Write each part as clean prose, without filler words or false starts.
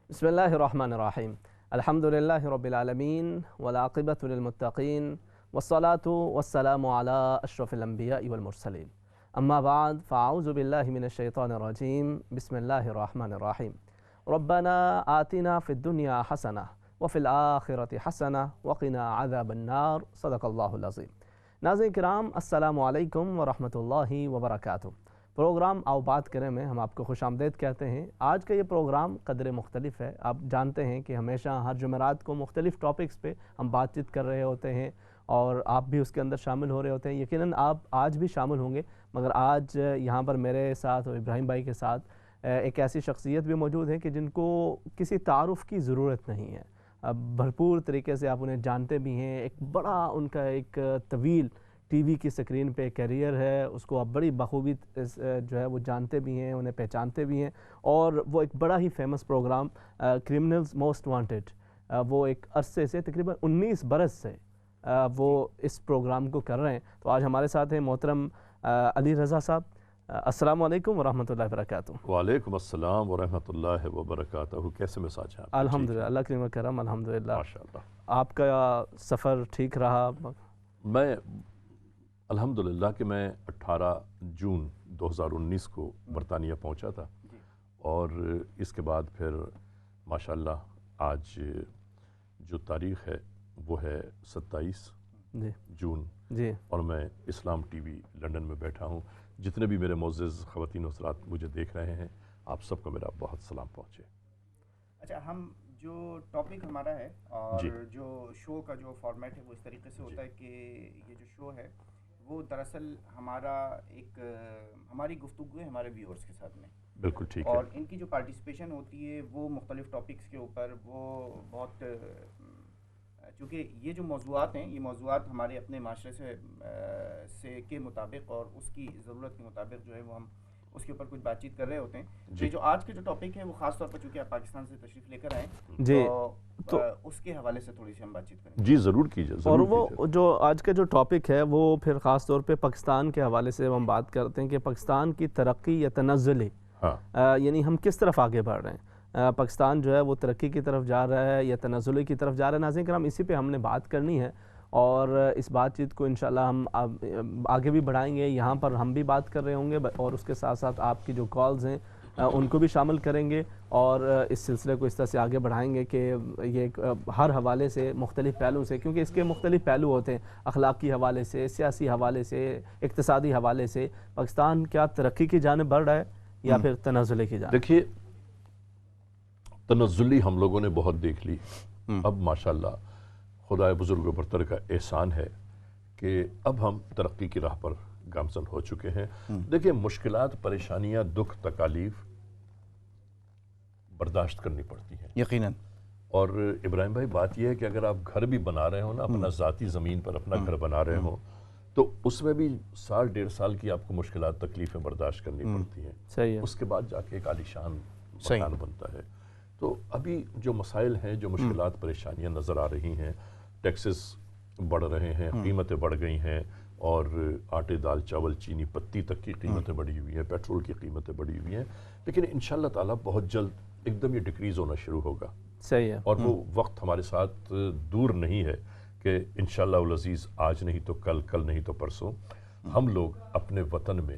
بسم الله الرحمن الرحيم. الحمد لله رب العالمين والعاقبة للمتقين والصلاة والسلام على أشرف الأنبياء والمرسلين. أما بعد فأعوذ بالله من الشيطان الرجيم. بسم الله الرحمن الرحيم. ربنا آتنا في الدنيا حسنة وفي الآخرة حسنة وقنا عذاب النار. صدق الله العظيم. ناظرین کرام، السلام علیکم ورحمۃ اللہ وبرکاتہ۔ پروگرام آؤ بات کریں میں ہم آپ کو خوش آمدید کہتے ہیں۔ آج کا یہ پروگرام قدر مختلف ہے۔ آپ جانتے ہیں کہ ہمیشہ ہر جمعرات کو مختلف ٹاپکس پہ ہم بات چیت کر رہے ہوتے ہیں اور آپ بھی اس کے اندر شامل ہو رہے ہوتے ہیں۔ یقیناً آپ آج بھی شامل ہوں گے، مگر آج یہاں پر میرے ساتھ اور ابراہیم بھائی کے ساتھ ایک ایسی شخصیت بھی موجود ہے کہ جن کو کسی تعارف کی ضرورت نہیں ہے۔ بھرپور طریقے سے آپ انہیں جانتے بھی ہیں۔ ایک بڑا ان کا ایک طویل ٹی وی کی سکرین پہ کیریئر ہے، اس کو آپ بڑی بخوبی جو ہے وہ جانتے بھی ہیں، انہیں پہچانتے بھی ہیں، اور وہ ایک بڑا ہی famous program criminals most wanted, وہ ایک عرصے سے تقریباً 19 برس سے وہ اس پروگرام کو کر رہے ہیں۔ تو آج ہمارے ساتھ ہیں محترم علی رضا صاحب۔ السلام علیکم ورحمۃ اللہ وبرکاتہ۔ وعلیکم السلام ورحمۃ اللہ وبرکاتہ۔ کیسے مزاج ہیں آپ؟ الحمدللہ، اللہ کریم و کرم، الحمدللہ۔ ماشاءاللہ۔ آپ کا سفر ٹھیک رہا؟ میں الحمدللہ کہ میں 18 جون 2019 کو برطانیہ پہنچا تھا، اور اس کے بعد پھر ماشاءاللہ آج جو تاریخ ہے وہ ہے 27 جون، اور میں اسلام ٹی وی لنڈن میں بیٹھا ہوں۔ جتنے بھی میرے معزز خواتین و حضرات مجھے دیکھ رہے ہیں، آپ سب کو میرا بہت سلام پہنچے۔ اچھا، ہم جو ٹاپک ہمارا ہے اور جو شو کا جو فارمیٹ ہے وہ اس طریقے سے ہوتا ہے کہ یہ جو شو ہے وہ دراصل ہماری گفتگو ہے ہمارے ویورز کے ساتھ میں، بالکل ٹھیک ہے، اور ان کی جو پارٹیسپیشن ہوتی ہے وہ مختلف ٹاپکس کے اوپر، وہ بہت چونکہ یہ جو موضوعات ہیں یہ موضوعات ہمارے اپنے معاشرے سے کے مطابق اور اس کی ضرورت کے مطابق جو ہے وہ ہم اس کے اوپر کچھ بات چیت کر رہے ہوتے ہیں۔ یہ جو آج کے جو ٹاپک ہے وہ خاص طور پر چونکہ آپ پاکستان سے تشریف لے کر آئیں تو اس کے حوالے سے تھوڑی سی ہم بات چیت کریں۔ جی ضرور کیجیے۔ اور وہ جو آج کا جو ٹاپک ہے وہ پھر خاص طور پہ پاکستان کے حوالے سے ہم بات کرتے ہیں کہ پاکستان کی ترقی یا تنزلی، یعنی ہم کس طرف آگے بڑھ رہے ہیں۔ پاکستان جو ہے وہ ترقی کی طرف جا رہا ہے یا تنزلی کی طرف جا رہا ہے۔ ناظرین کرام، اسی پہ ہم نے بات کرنی ہے اور اس بات چیت کو انشاءاللہ ہم آگے بھی بڑھائیں گے۔ یہاں پر ہم بھی بات کر رہے ہوں گے اور اس کے ساتھ ساتھ آپ کی جو کالز ہیں ان کو بھی شامل کریں گے، اور اس سلسلے کو اس طرح سے آگے بڑھائیں گے کہ یہ ہر حوالے سے مختلف پہلو سے، کیونکہ اس کے مختلف پہلو ہوتے ہیں، اخلاقی حوالے سے، سیاسی حوالے سے، اقتصادی حوالے سے، پاکستان کیا ترقی کی جانب بڑھ رہا ہے یا پھر تنزلی کی جانب۔ دیکھیے، تنزلی ہم لوگوں نے بہت دیکھ لی، اب ماشاءاللہ خدائے بزرگ و برتر کا احسان ہے کہ اب ہم ترقی کی راہ پر گامزن ہو چکے ہیں۔ دیکھیں، مشکلات، پریشانیاں، دکھ، تکالیف برداشت کرنی پڑتی ہیں یقیناً۔ اور ابراہیم بھائی، بات یہ ہے کہ اگر آپ گھر بھی بنا رہے ہو نا، اپنا ذاتی زمین پر اپنا گھر بنا رہے ہو، تو اس میں بھی 1.5 سال کی آپ کو مشکلات، تکلیفیں برداشت کرنی پڑتی ہیں۔ صحیح ہے۔ اس کے بعد جا کے ایک عالیشان مکان بنتا ہے۔ تو ابھی جو مسائل ہیں، جو مشکلات، پریشانیاں نظر آ رہی ہیں، ٹیکسز بڑھ رہے ہیں، قیمتیں بڑھ گئی ہیں، اور آٹے، دال، چاول، چینی، پتی تک کی قیمتیں بڑھی ہوئی ہیں، پیٹرول کی قیمتیں بڑھی ہوئی ہیں، لیکن انشاءاللہ تعالیٰ بہت جلد ایک دم یہ ڈکریز ہونا شروع ہوگا۔ صحیح ہے۔ اور وہ وقت ہمارے ساتھ دور نہیں ہے کہ انشاءاللہ العزیز آج نہیں تو کل، کل نہیں تو پرسوں، ہم لوگ اپنے وطن میں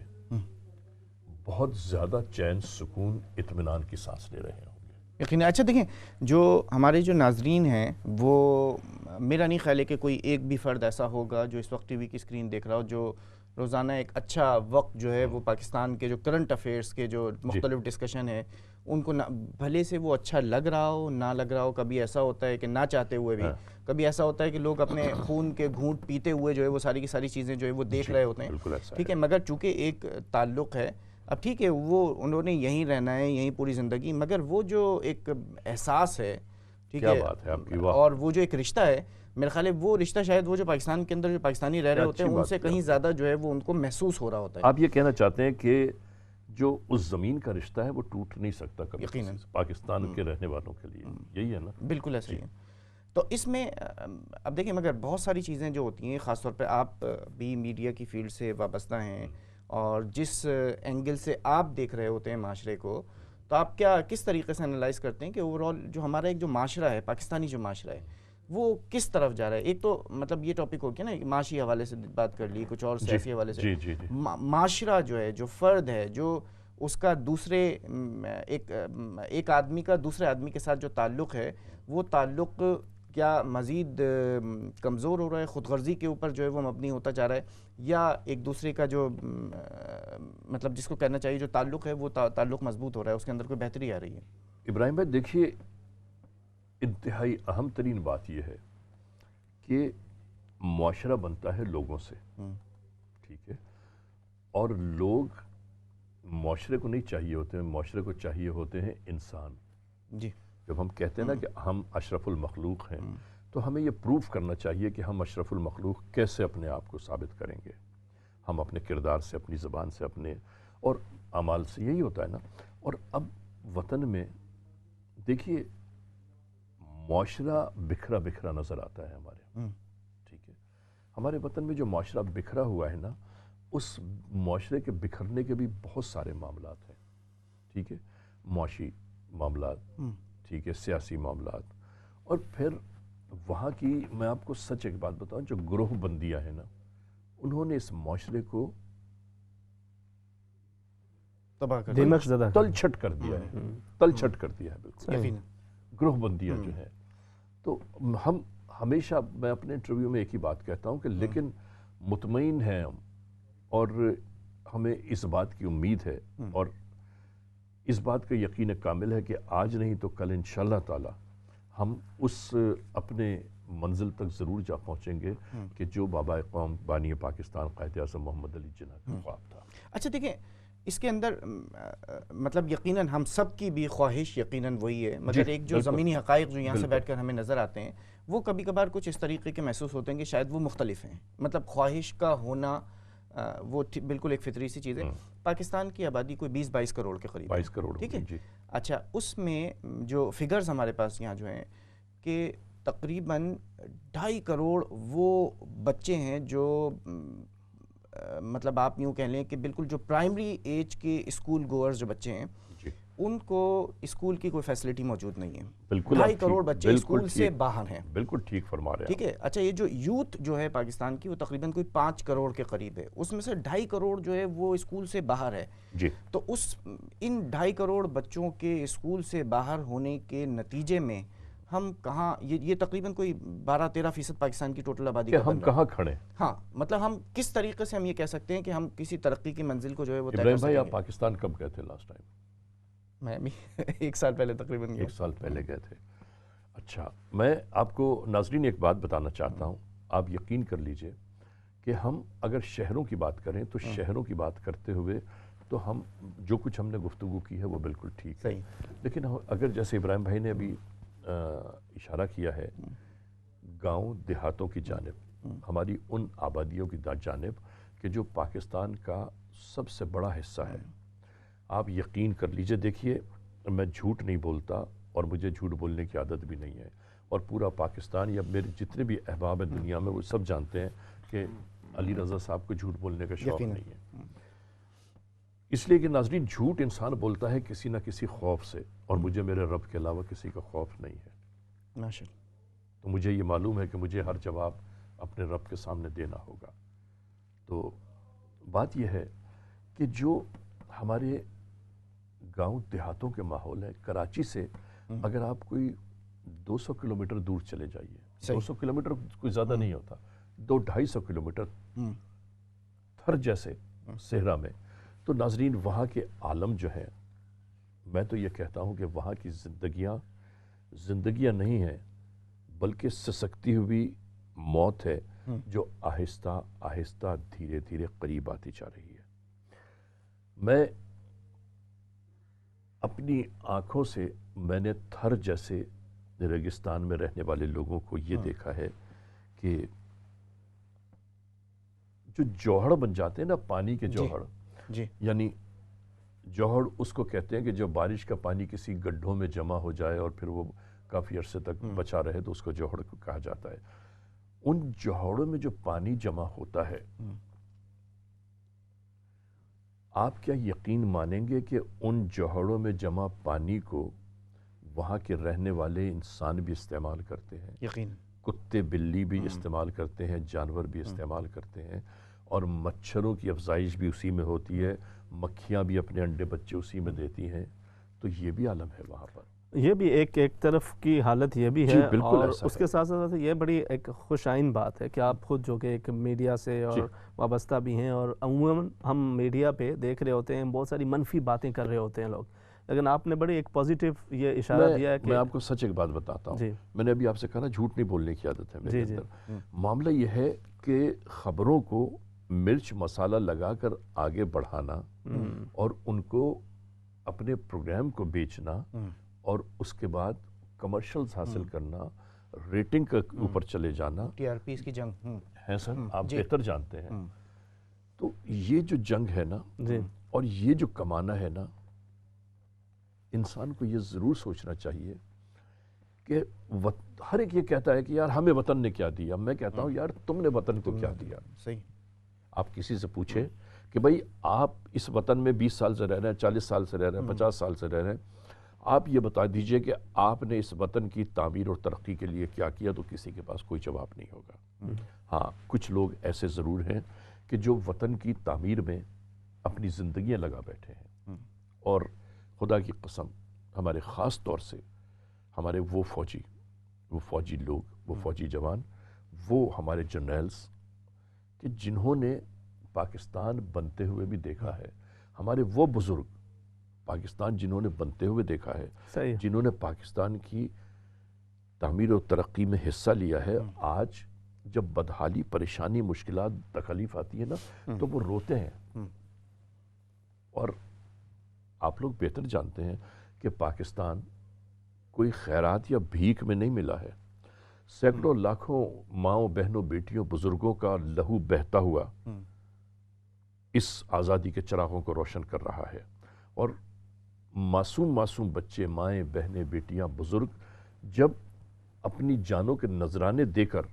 بہت زیادہ چین، سکون، اطمینان کی سانس لے رہے ہوں گے۔ یقیناً۔ اچھا دیکھیں، جو ہمارے جو ناظرین ہیں وہ میرا نہیں خیال ہے کہ کوئی ایک بھی فرد ایسا ہوگا جو اس وقت ٹی وی کی اسکرین دیکھ رہا ہو جو روزانہ ایک اچھا وقت جو ہے وہ پاکستان کے جو کرنٹ افیئرس کے جو مختلف ڈسکشن ہے ان کو بھلے سے وہ اچھا لگ رہا ہو نہ لگ رہا ہو۔ کبھی ایسا ہوتا ہے کہ نہ چاہتے ہوئے بھی، کبھی ایسا ہوتا ہے کہ لوگ اپنے خون کے گھونٹ پیتے ہوئے جو ہے وہ ساری کی ساری چیزیں جو ہے وہ دیکھ رہے ہوتے ہیں، ٹھیک ہے، مگر چونکہ ایک تعلق ہے، اب ٹھیک ہے وہ انہوں نے یہیں رہنا ہے، یہیں پوری زندگی، مگر وہ جو ایک احساس ہے، ٹھیک ہے، اور وہ جو ایک رشتہ ہے، میرا خیال ہے وہ رشتہ شاید وہ جو پاکستان کے اندر جو پاکستانی رہ رہے ہوتے ہیں ان سے کہیں زیادہ جو ہے وہ ان کو محسوس ہو رہا ہوتا ہے۔ آپ یہ کہنا چاہتے ہیں کہ جو اس زمین کا رشتہ ہے وہ ٹوٹ نہیں سکتا کبھی پاکستان کے رہنے والوں کے لیے، یہی ہے نا؟ بالکل ایسا ہی ہے۔ تو اس میں اب دیکھیں، مگر بہت ساری چیزیں جو ہوتی ہیں، خاص طور پہ آپ بھی میڈیا کی فیلڈ سے وابستہ ہیں اور جس اینگل سے آپ دیکھ رہے ہوتے ہیں معاشرے کو، تو آپ کیا کس طریقے سے انالائز کرتے ہیں کہ اوور آل جو ہمارا ایک جو معاشرہ ہے، پاکستانی جو معاشرہ ہے، وہ کس طرف جا رہا ہے؟ ایک تو مطلب یہ ٹاپک ہو گیا نا، معاشی حوالے سے بات کر لی، کچھ اور سیاسی حوالے سے، معاشرہ جو ہے، جو فرد ہے، جو اس کا دوسرے ایک آدمی کا دوسرے آدمی کے ساتھ جو تعلق ہے، وہ تعلق کیا مزید کمزور ہو رہا ہے، خود غرضی کے اوپر جو ہے وہ مبنی ہوتا جا رہا ہے، یا ایک دوسرے کا جو مطلب جس کو کہنا چاہیے جو تعلق ہے وہ تعلق مضبوط ہو رہا ہے، اس کے اندر کوئی بہتری آ رہی ہے؟ ابراہیم بھائی دیکھیے، انتہائی اہم ترین بات یہ ہے کہ معاشرہ بنتا ہے لوگوں سے، ٹھیک ہے، اور لوگ معاشرے کو نہیں چاہیے ہوتے ہیں، معاشرے کو چاہیے ہوتے ہیں انسان. جی. جب ہم کہتے ہیں نا کہ ہم اشرف المخلوق ہیں، تو ہمیں یہ پروف کرنا چاہیے کہ ہم اشرف المخلوق کیسے اپنے آپ کو ثابت کریں گے. ہم اپنے کردار سے، اپنی زبان سے، اپنے اور اعمال سے، یہی ہوتا ہے نا. اور اب وطن میں دیکھیے معاشرہ بکھرا بکھرا نظر آتا ہے ہمارے، ٹھیک ہے. ہمارے وطن میں جو معاشرہ بکھرا ہوا ہے نا، اس معاشرے کے بکھرنے کے بھی بہت سارے معاملات ہیں، ٹھیک ہے. معاشی معاملات، ٹھیک ہے، سیاسی معاملات، اور پھر وہاں کی میں آپ کو سچ ایک بات بتاؤں، جو گروہ بندیاں ہیں نا، انہوں نے اس معاشرے کو تباہ کر دیمک زدہ تل چھٹ کر دیا ہے، تل چھٹ کر دیا ہے بالکل یقیناً. گروہ بندیاں جو ہیں. تو ہم ہمیشہ، میں اپنے انٹرویو میں ایک ہی بات کہتا ہوں کہ لیکن مطمئن ہیں ہم، اور ہمیں اس بات کی امید ہے اور اس بات کا یقین کامل ہے کہ آج نہیں تو کل انشاءاللہ تعالی ہم اس اپنے منزل تک ضرور جا پہنچیں گے کہ جو بابا قوم بانی پاکستان قائد اعظم محمد علی جناح کا خواب تھا. اچھا دیکھیں، اس کے اندر مطلب یقیناً ہم سب کی بھی خواہش یقیناً وہی ہے، مگر ایک جو زمینی حقائق جو یہاں سے بیٹھ کر ہمیں نظر آتے ہیں، وہ کبھی کبھار کچھ اس طریقے کے محسوس ہوتے ہیں کہ شاید وہ مختلف ہیں. مطلب خواہش کا ہونا وہ بالکل ایک فطری سی چیز ہے. پاکستان کی آبادی کوئی 20-22 کروڑ کے قریب ہے، 22 کروڑ، ٹھیک ہے. جی. اچھا، اس میں جو فگرز ہمارے پاس یہاں جو ہیں کہ تقریباً 2.5 کروڑ وہ بچے ہیں جو مطلب آپ یوں کہہ لیں کہ بالکل جو پرائمری ایج کے اسکول گوئرز جو بچے ہیں، ان کو اسکول کی کوئی فیسلٹی موجود نہیں ہے. بالکل 2.5 کروڑ بچے اسکول سے باہر ہیں. بالکل ٹھیک فرما رہے ہیں، ٹھیک ہے. اچھا، یہ جو یوتھ جو ہے پاکستان کی، وہ تقریباً کوئی 5 کروڑ کے قریب ہے. اس میں سے 2.5 کروڑ جو ہے وہ اسکول سے باہر ہے. جی. تو ان 2.5 کروڑ بچوں کے اسکول سے باہر ہونے کے نتیجے میں ہم کہاں، یہ تقریباً کوئی 12-13% پاکستان کی ٹوٹل آبادی کا ہم کہاں کھڑے؟ ہاں، مطلب ہم کس طریقے سے ہم یہ کہہ سکتے ہیں کہ ہم کسی ترقی کی منزل کو جو ہے وہ طے کر ابراہیم سکیں بھائی، گے؟ آپ پاکستان کب گئے تھے لاسٹ ٹائم؟ میں بھی 1 سال پہلے تقریباً 1 سال پہلے گئے تھے. اچھا، میں آپ کو ناظرین ایک بات بتانا چاہتا ہوں. آپ یقین کر لیجئے کہ ہم اگر شہروں کی بات کریں تو شہروں کی بات کرتے ہوئے تو ہم جو کچھ ہم نے گفتگو کی ہے وہ بالکل ٹھیک ہے. لیکن اگر جیسے ابراہیم بھائی نے ابھی اشارہ کیا ہے گاؤں دیہاتوں کی جانب، ہماری ان آبادیوں کی جانب کہ جو پاکستان کا سب سے بڑا حصہ ہے، آپ یقین کر لیجئے. دیکھیے، میں جھوٹ نہیں بولتا اور مجھے جھوٹ بولنے کی عادت بھی نہیں ہے، اور پورا پاکستان یا میرے جتنے بھی احباب ہیں دنیا میں وہ سب جانتے ہیں کہ علی رضا صاحب کو جھوٹ بولنے کا شوق نہیں ہے. اس لیے کہ ناظرین، جھوٹ انسان بولتا ہے کسی نہ کسی خوف سے، اور مجھے میرے رب کے علاوہ کسی کا خوف نہیں ہے. تو مجھے یہ معلوم ہے کہ مجھے ہر جواب اپنے رب کے سامنے دینا ہوگا. تو بات یہ ہے کہ جو ہمارے گاؤں دیہاتوں کے ماحول ہیں، کراچی سے اگر آپ کوئی 200 کلومیٹر دور چلے جائیے، 200 کلومیٹر کوئی زیادہ نہیں ہوتا، 200-250 کلومیٹر تھر جیسے صحرا میں، تو ناظرین وہاں کے عالم جو ہیں، میں تو یہ کہتا ہوں کہ وہاں کی زندگیاں نہیں ہیں بلکہ سسکتی ہوئی موت ہے جو آہستہ آہستہ دھیرے دھیرے قریب آتی جا رہی ہے. میں اپنی آنکھوں سے میں نے تھر جیسے ریگستان میں رہنے والے لوگوں کو یہ دیکھا ہے کہ جو جوہر بن جاتے ہیں نا، پانی کے جوہر، یعنی جوہر اس کو کہتے ہیں کہ جو بارش کا پانی کسی گڈھوں میں جمع ہو جائے اور پھر وہ کافی عرصے تک بچا رہے تو اس کو جوہر کہا جاتا ہے. ان جوہروں میں جو پانی جمع ہوتا ہے آپ کیا یقین مانیں گے کہ ان جوہڑوں میں جمع پانی کو وہاں کے رہنے والے انسان بھی استعمال کرتے ہیں، یقین، کتے بلی بھی استعمال کرتے ہیں، جانور بھی استعمال کرتے ہیں، اور مچھروں کی افزائش بھی اسی میں ہوتی ہے، مکھیاں بھی اپنے انڈے بچے اسی میں دیتی ہیں، تو یہ بھی عالم ہے وہاں پر۔ یہ بھی ایک طرف کی حالت یہ بھی جی ہے، بالکل اور ایسا اس کے ساتھ ساتھ یہ بڑی ایک خوش آئین بات ہے کہ آپ خود جو کہ ایک میڈیا سے اور وابستہ بھی ہیں، اور عموماً ہم میڈیا پہ دیکھ رہے ہوتے ہیں بہت ساری منفی باتیں کر رہے ہوتے ہیں لوگ، لیکن آپ نے بڑی ایک پازیٹیو یہ اشارہ دیا ہے کہ میں آپ کو سچ ایک بات بتاتا ہوں، میں نے ابھی آپ سے کہا نا جھوٹ نہیں بولنے کی عادت ہے میرے اندر۔ معاملہ یہ ہے کہ خبروں کو مرچ مسالہ لگا کر آگے بڑھانا اور ان کو اپنے پروگرام کو بیچنا اور اس کے بعد کمرشلز حاصل کرنا، ریٹنگ کے اوپر چلے جانا، ٹی آر پیز کی جنگ ہے سر، آپ بہتر جانتے ہیں۔ تو یہ جو جنگ ہے نا اور یہ جو کمانا ہے نا، انسان کو یہ ضرور سوچنا چاہیے کہ ہر ایک یہ کہتا ہے کہ یار ہمیں وطن نے کیا دیا، میں کہتا ہوں یار تم نے وطن کو کیا دیا۔ صحیح، آپ کسی سے پوچھیں کہ بھئی آپ اس وطن میں 20 سال سے رہ رہے ہیں، 40 سال سے رہ رہے ہیں، 50 سال سے رہ رہے ہیں، آپ یہ بتا دیجئے کہ آپ نے اس وطن کی تعمیر اور ترقی کے لیے کیا کیا، تو کسی کے پاس کوئی جواب نہیں ہوگا۔ ہاں، کچھ لوگ ایسے ضرور ہیں کہ جو وطن کی تعمیر میں اپنی زندگیاں لگا بیٹھے ہیں، اور خدا کی قسم ہمارے خاص طور سے ہمارے وہ فوجی لوگ، وہ فوجی جوان، وہ ہمارے جرنیلز کہ جنہوں نے پاکستان بنتے ہوئے بھی دیکھا ہے، ہمارے وہ بزرگ پاکستان جنہوں نے بنتے ہوئے دیکھا ہے، جنہوں نے پاکستان کی تعمیر و ترقی میں حصہ لیا ہے، آج جب بدحالی، پریشانی، مشکلات، تکلیف آتی ہے نا تو وہ روتے ہیں۔ اور آپ لوگ بہتر جانتے ہیں کہ پاکستان کوئی خیرات یا بھیک میں نہیں ملا ہے، سینکڑوں لاکھوں ماؤں، بہنوں، بیٹیوں، بزرگوں کا لہو بہتا ہوا اس آزادی کے چراغوں کو روشن کر رہا ہے، اور معصوم بچے، مائیں، بہنیں، بیٹیاں، بزرگ جب اپنی جانوں کے نذرانے دے کر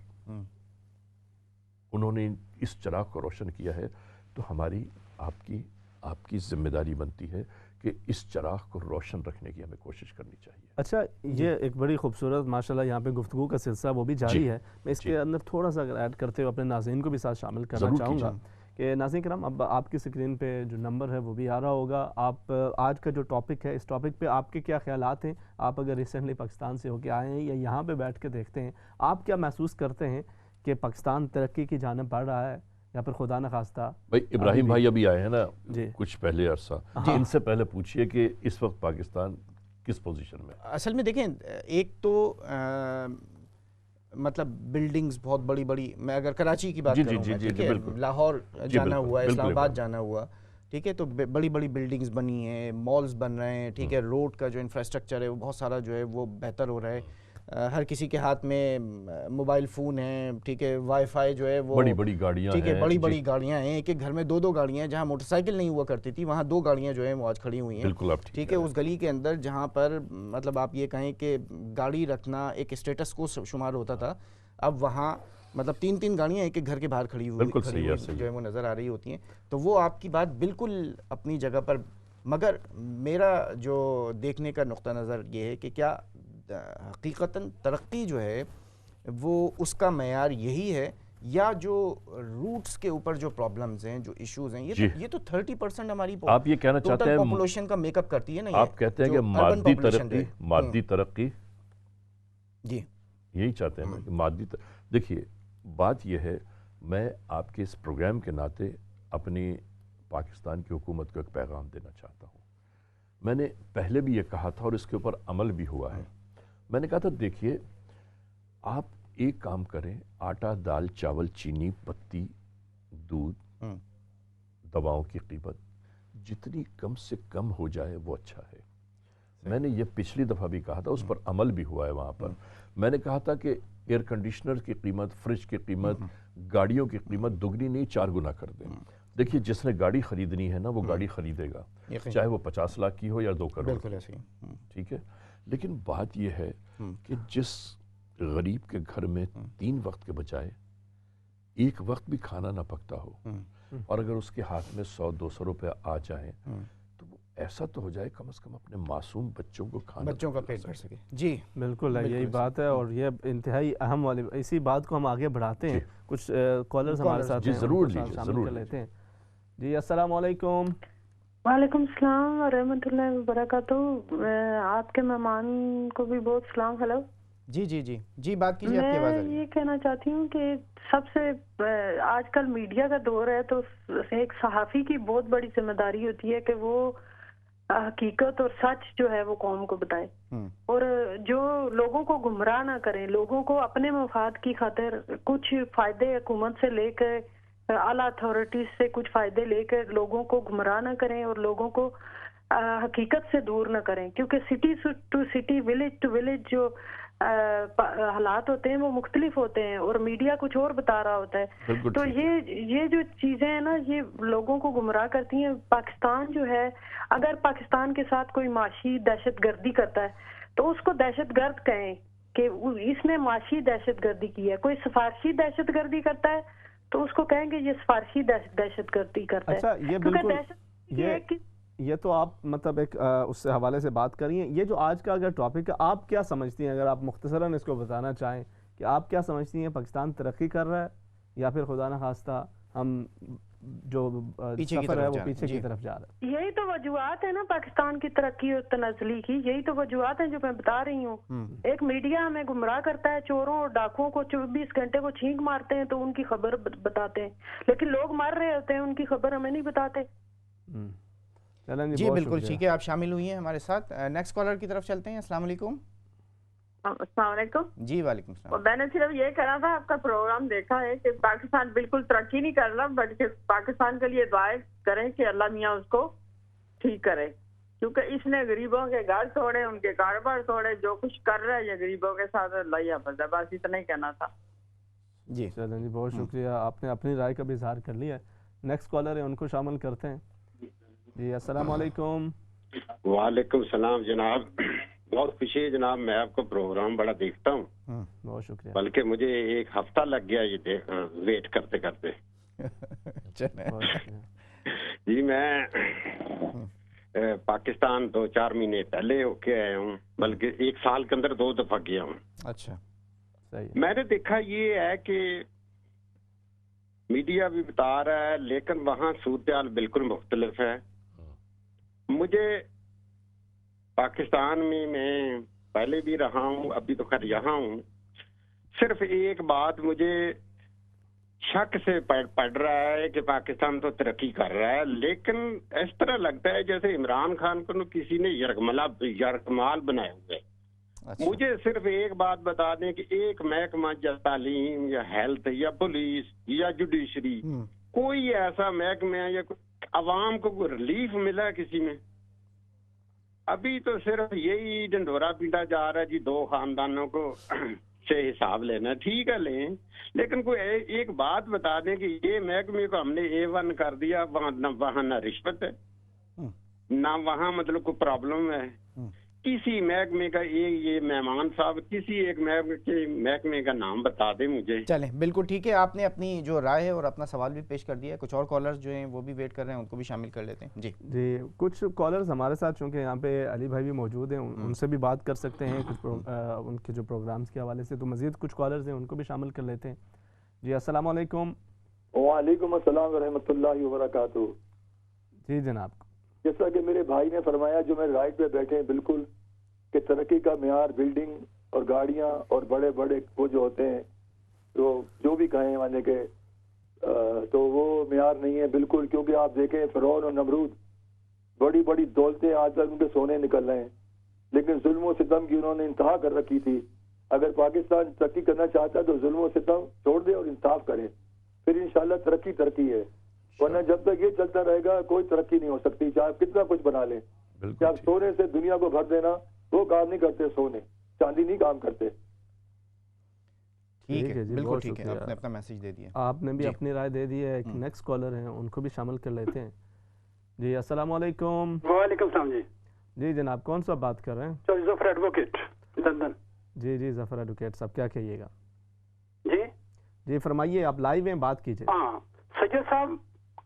انہوں نے اس چراغ کو روشن کیا ہے، تو ہماری آپ کی ذمہ داری بنتی ہے کہ اس چراغ کو روشن رکھنے کی ہمیں کوشش کرنی چاہیے۔ اچھا، یہ ایک بڑی خوبصورت ماشاءاللہ یہاں پہ گفتگو کا سلسلہ وہ بھی جاری ہے، میں اس کے اندر تھوڑا سا ایڈ کرتے ہوئے اپنے ناظرین کو بھی ساتھ شامل کرنا چاہوں گا کہ ناظرین کرام، اب آپ کی سکرین پہ جو نمبر ہے وہ بھی آ رہا ہوگا، آپ آج کا جو ٹاپک ہے، اس ٹاپک پہ آپ کے کیا خیالات ہیں، آپ اگر ریسنٹلی پاکستان سے ہو کے آئے ہیں یا یہاں پہ بیٹھ کے دیکھتے ہیں، آپ کیا محسوس کرتے ہیں کہ پاکستان ترقی کی جانب بڑھ رہا ہے یا پھر خدا نخواستہ؟ بھائی ابراہیم بھائی ابھی آئے ہیں نا کچھ پہلے عرصہ، ان سے پہلے پوچھئے کہ اس وقت پاکستان کس پوزیشن میں؟ اصل میں دیکھیں، ایک تو مطلب بلڈنگز بہت بڑی بڑی، میں اگر کراچی کی بات کروں گا، ٹھیک ہے، لاہور جانا ہوا، اسلام آباد جانا ہوا، ٹھیک ہے، تو بڑی بڑی بلڈنگز بنی ہیں، مالز بن رہے ہیں، ٹھیک ہے، روڈ کا جو انفراسٹرکچر ہے وہ بہت سارا جو ہے وہ بہتر ہو رہا ہے، ہر کسی کے ہاتھ میں موبائل فون ہیں، ٹھیک ہے، وائی فائی جو ہے وہ بڑی گاڑیاں ہیں، ٹھیک ہے، بڑی گاڑیاں ہیں، ایک گھر میں دو گاڑیاں ہیں، جہاں موٹر سائیکل نہیں ہوا کرتی تھی وہاں 2 گاڑیاں جو ہیں وہ آج کھڑی ہوئی ہیں، بالکل آپ ٹھیک ہے، اس گلی کے اندر جہاں پر مطلب آپ یہ کہیں کہ گاڑی رکھنا ایک اسٹیٹس کو شمار ہوتا تھا، اب وہاں مطلب 3 گاڑیاں ایک گھر کے باہر کھڑی ہوئی جو ہے وہ نظر آ رہی ہوتی ہیں، تو وہ آپ کی بات بالکل اپنی جگہ پر، مگر میرا جو دیکھنے کا نقطہ نظر یہ ہے کہ کیا حقیقتاً ترقی جو ہے وہ اس کا معیار یہی ہے، یا جو روٹس کے اوپر جو پرابلمز ہیں، جو ایشوز ہیں، یہ تو 30% ہماری آپ یہ کہنا چاہتے ہیں پاپولیشن کا میک اپ کرتی ہے نا، آپ کہتے ہیں کہ مادی ترقی، جی یہی چاہتے ہیں کہ مادی دیکھیے بات یہ ہے، میں آپ کے اس پروگرام کے ناطے اپنی پاکستان کی حکومت کو ایک پیغام دینا چاہتا ہوں۔ میں نے پہلے بھی یہ کہا تھا اور اس کے اوپر عمل بھی ہوا ہے، میں نے کہا تھا دیکھیے آپ ایک کام کریں، آٹا، دال، چاول، چینی، پتی، دودھ، دواؤں کی قیمت جتنی کم سے کم ہو جائے وہ اچھا ہے۔ میں نے یہ پچھلی دفعہ بھی کہا تھا، اس پر عمل بھی ہوا ہے وہاں پر۔ میں نے کہا تھا کہ ایئر کنڈیشنر کی قیمت، فریج کی قیمت، گاڑیوں کی قیمت 2 نہیں 4 گنا کر دیں۔ دیکھیے جس نے گاڑی خریدنی ہے نا وہ گاڑی خریدے گا، چاہے وہ 50 لاکھ کی ہو یا 2 کروڑ، بالکل ایسے ہی، ٹھیک ہے۔ لیکن بات یہ ہے کہ جس غریب کے گھر میں 3 وقت کے بجائے 1 وقت بھی کھانا نہ پکتا ہو، اور اگر اس کے ہاتھ میں 100-200 روپے آ جائیں تو وہ ایسا تو ہو جائے کم از کم اپنے معصوم بچوں کو کھانا بچوں کا پیٹ بھر سکے. جی بالکل یہی بات ہے، اور یہ انتہائی اہم والی اسی بات کو ہم آگے بڑھاتے ہیں. کچھ کالرز ہمارے ساتھ جی ہیں، ضرور ان کو لیجیے، شامل ضرور کر لیتے ہیں. جی السلام علیکم. وعلیکم السلام ورحمۃ اللہ وبرکاتہ. آپ کے مہمان کو بھی بہت سلام. ہلو. جی جی جی جی بات کیجیے، آپ کی آواز آ رہی ہے. میں یہ کہنا چاہتی ہوں کہ سب سے آج کل میڈیا کا دور ہے، تو ایک صحافی کی بہت بڑی ذمہ داری ہوتی ہے کہ وہ حقیقت اور سچ جو ہے وہ قوم کو بتائے، اور جو لوگوں کو گمراہ نہ کریں، لوگوں کو اپنے مفاد کی خاطر کچھ فائدے حکومت سے لے کے اعلیٰ اتھارٹیز سے کچھ فائدے لے کر لوگوں کو گمراہ نہ کریں اور لوگوں کو حقیقت سے دور نہ کریں، کیونکہ city to city, village to village جو حالات ہوتے ہیں وہ مختلف ہوتے ہیں، اور میڈیا کچھ اور بتا رہا ہوتا ہے. تو یہ جو چیزیں ہیں نا، یہ لوگوں کو گمراہ کرتی ہیں. پاکستان جو ہے، اگر پاکستان کے ساتھ کوئی معاشی دہشت گردی کرتا ہے تو اس کو دہشت گرد کہیں کہ اس نے معاشی دہشت گردی کی ہے. کوئی سفارشی دہشت گردی کرتا ہے تو اس کو کہیں کہ یہ سفارشی دہشت گردی کرتا ہے. اچھا یہ بالکل یہ تو آپ مطلب ایک اس سے حوالے سے بات کریے. یہ جو آج کا اگر ٹاپک ہے، آپ کیا سمجھتی ہیں، اگر آپ مختصراً اس کو بتانا چاہیں کہ آپ کیا سمجھتی ہیں، پاکستان ترقی کر رہا ہے یا پھر خدا نخواستہ ہم جو سفر ہے وہ پیچھے کی طرف جا رہا ہے؟ یہی تو وجوہات ہیں نا پاکستان کی ترقی اور تنزلی کی، یہی تو وجوہات ہیں جو میں بتا رہی ہوں. ایک میڈیا ہمیں گمراہ کرتا ہے، چوروں اور ڈاکوؤں کو 24 گھنٹے کو چھینک مارتے ہیں تو ان کی خبر بتاتے ہیں، لیکن لوگ مر رہے ہوتے ہیں ان کی خبر ہمیں نہیں بتاتے. جی بالکل ٹھیک ہے، آپ شامل ہوئی ہیں ہمارے ساتھ. نیکسٹ کالر کی طرف چلتے ہیں. السلام علیکم. السلام علیکم. جی وعلیکم السلام. میں نے صرف یہ کہنا تھا، آپ کا پروگرام دیکھا ہے کہ پاکستان بالکل ترقی نہیں کر رہا، بلکہ پاکستان کے لیے دعائیں کریں کہ اللہ میاں اس کو ٹھیک کرے، کیونکہ اس نے غریبوں کے گھر توڑے، ان کے کاروبار توڑے. جو کچھ کر رہا ہے یہ غریبوں کے ساتھ اللہ حافظ ہے. بس اتنا ہی کہنا تھا. جی چلیں جی، بہت شکریہ، آپ نے اپنی رائے کا بھی اظہار کر لیا. نیکسٹ کالر ہے، ان کو شامل کرتے ہیں. جی السلام علیکم. وعلیکم السلام جناب. بہت خوشی ہے جناب، میں آپ کا پروگرام بڑا دیکھتا ہوں. بہت شکریہ. بلکہ مجھے ایک ہفتہ لگ گیا یہ ویٹ کرتے کرتے. جی میں پاکستان 2-4 مہینے پہلے ہو کے آیا ہوں، بلکہ 1 سال کے اندر 2 دفعہ گیا ہوں. اچھا صحیح. میں نے دیکھا یہ ہے کہ میڈیا بھی بتا رہا ہے، لیکن وہاں صورتحال بالکل مختلف ہے. مجھے پاکستان میں پہلے بھی رہا ہوں، ابھی تو خیر یہاں ہوں. صرف ایک بات مجھے شک سے پڑ رہا ہے کہ پاکستان تو ترقی کر رہا ہے، لیکن اس طرح لگتا ہے جیسے عمران خان کو کسی نے یرغمال بنائے ہوئے. مجھے صرف ایک بات بتا دیں کہ ایک محکمہ یا تعلیم یا ہیلتھ یا پولیس یا جوڈیشری، کوئی ایسا محکمہ ہے یا عوام کو کوئی ریلیف ملا کسی میں؟ ابھی تو صرف یہی ڈنڈورا پیٹا جا رہا ہے جی، 2 خاندانوں کو سے حساب لینا. ٹھیک ہے لیں، لیکن کوئی ایک بات بتا دیں کہ یہ محکمے کو ہم نے A1 کر دیا، وہاں نہ رشوت ہے نہ وہاں مطلب کوئی پرابلم ہے. کسی محکمے کا یہ مہمان صاحب کسی ایک محکمے کا نام بتا دیں مجھے. چلیں بالکل ٹھیک ہے، آپ نے اپنی جو رائے ہے اور اپنا سوال بھی پیش کر دیا ہے. کچھ اور کالرز جو ہیں وہ بھی ویٹ کر رہے ہیں، ان کو بھی شامل کر لیتے ہیں. جی کچھ کالرز ہمارے ساتھ چونکہ یہاں پہ علی بھائی بھی موجود ہیں، ان سے بھی بات کر سکتے ہیں کچھ ان کے جو پروگرامز کے حوالے سے. تو مزید کچھ کالرز ہیں، ان کو بھی شامل کر لیتے ہیں. جی السلام علیکم. وعلیکم السلام ورحمۃ اللہ وبرکاتہ. جی جناب. جیسا کہ میرے بھائی نے فرمایا، جو میں رائٹ پہ بیٹھے ہیں بالکل، کہ ترقی کا معیار بلڈنگ اور گاڑیاں اور بڑے بڑے وہ جو ہوتے ہیں تو جو بھی کہیں مانے کہ تو وہ معیار نہیں ہے بالکل. کیونکہ آپ دیکھیں فرعون اور نمرود بڑی بڑی دولتیں آج تک ان کے سونے نکل رہے ہیں، لیکن ظلم و ستم کی انہوں نے انتہا کر رکھی تھی. اگر پاکستان ترقی کرنا چاہتا ہے تو ظلم و ستم چھوڑ دے اور انصاف کرے، پھر انشاءاللہ ترقی ہے. ورنہ جب تک یہ چلتا رہے گا کوئی ترقی نہیں ہو سکتی، چاہے آپ کتنا کچھ بنا لیں. کیا آپ سونے سے دنیا کو بھر دینا، وہ کام نہیں کرتے، سونے چاندی نہیں کام کرتے. ٹھیک ہے بالکل ٹھیک ہے، آپ نے اپنا میسج دے دیا، آپ نے بھی اپنی رائے دے دی ہے. ایک نیکسٹ کالر ہیں، ان کو بھی شامل کر لیتے ہیں. جی السلام علیکم. وعلیکم السلام. جی جناب، کون سا بات کر رہے ہیں؟ ظفر ایڈوکیٹ لندن. جی ظفر ایڈوکیٹ صاحب، کیا کہیے گا؟ جی فرمائیے، آپ لائیو ہیں، بات کیجیے. ہاں سید صاحب،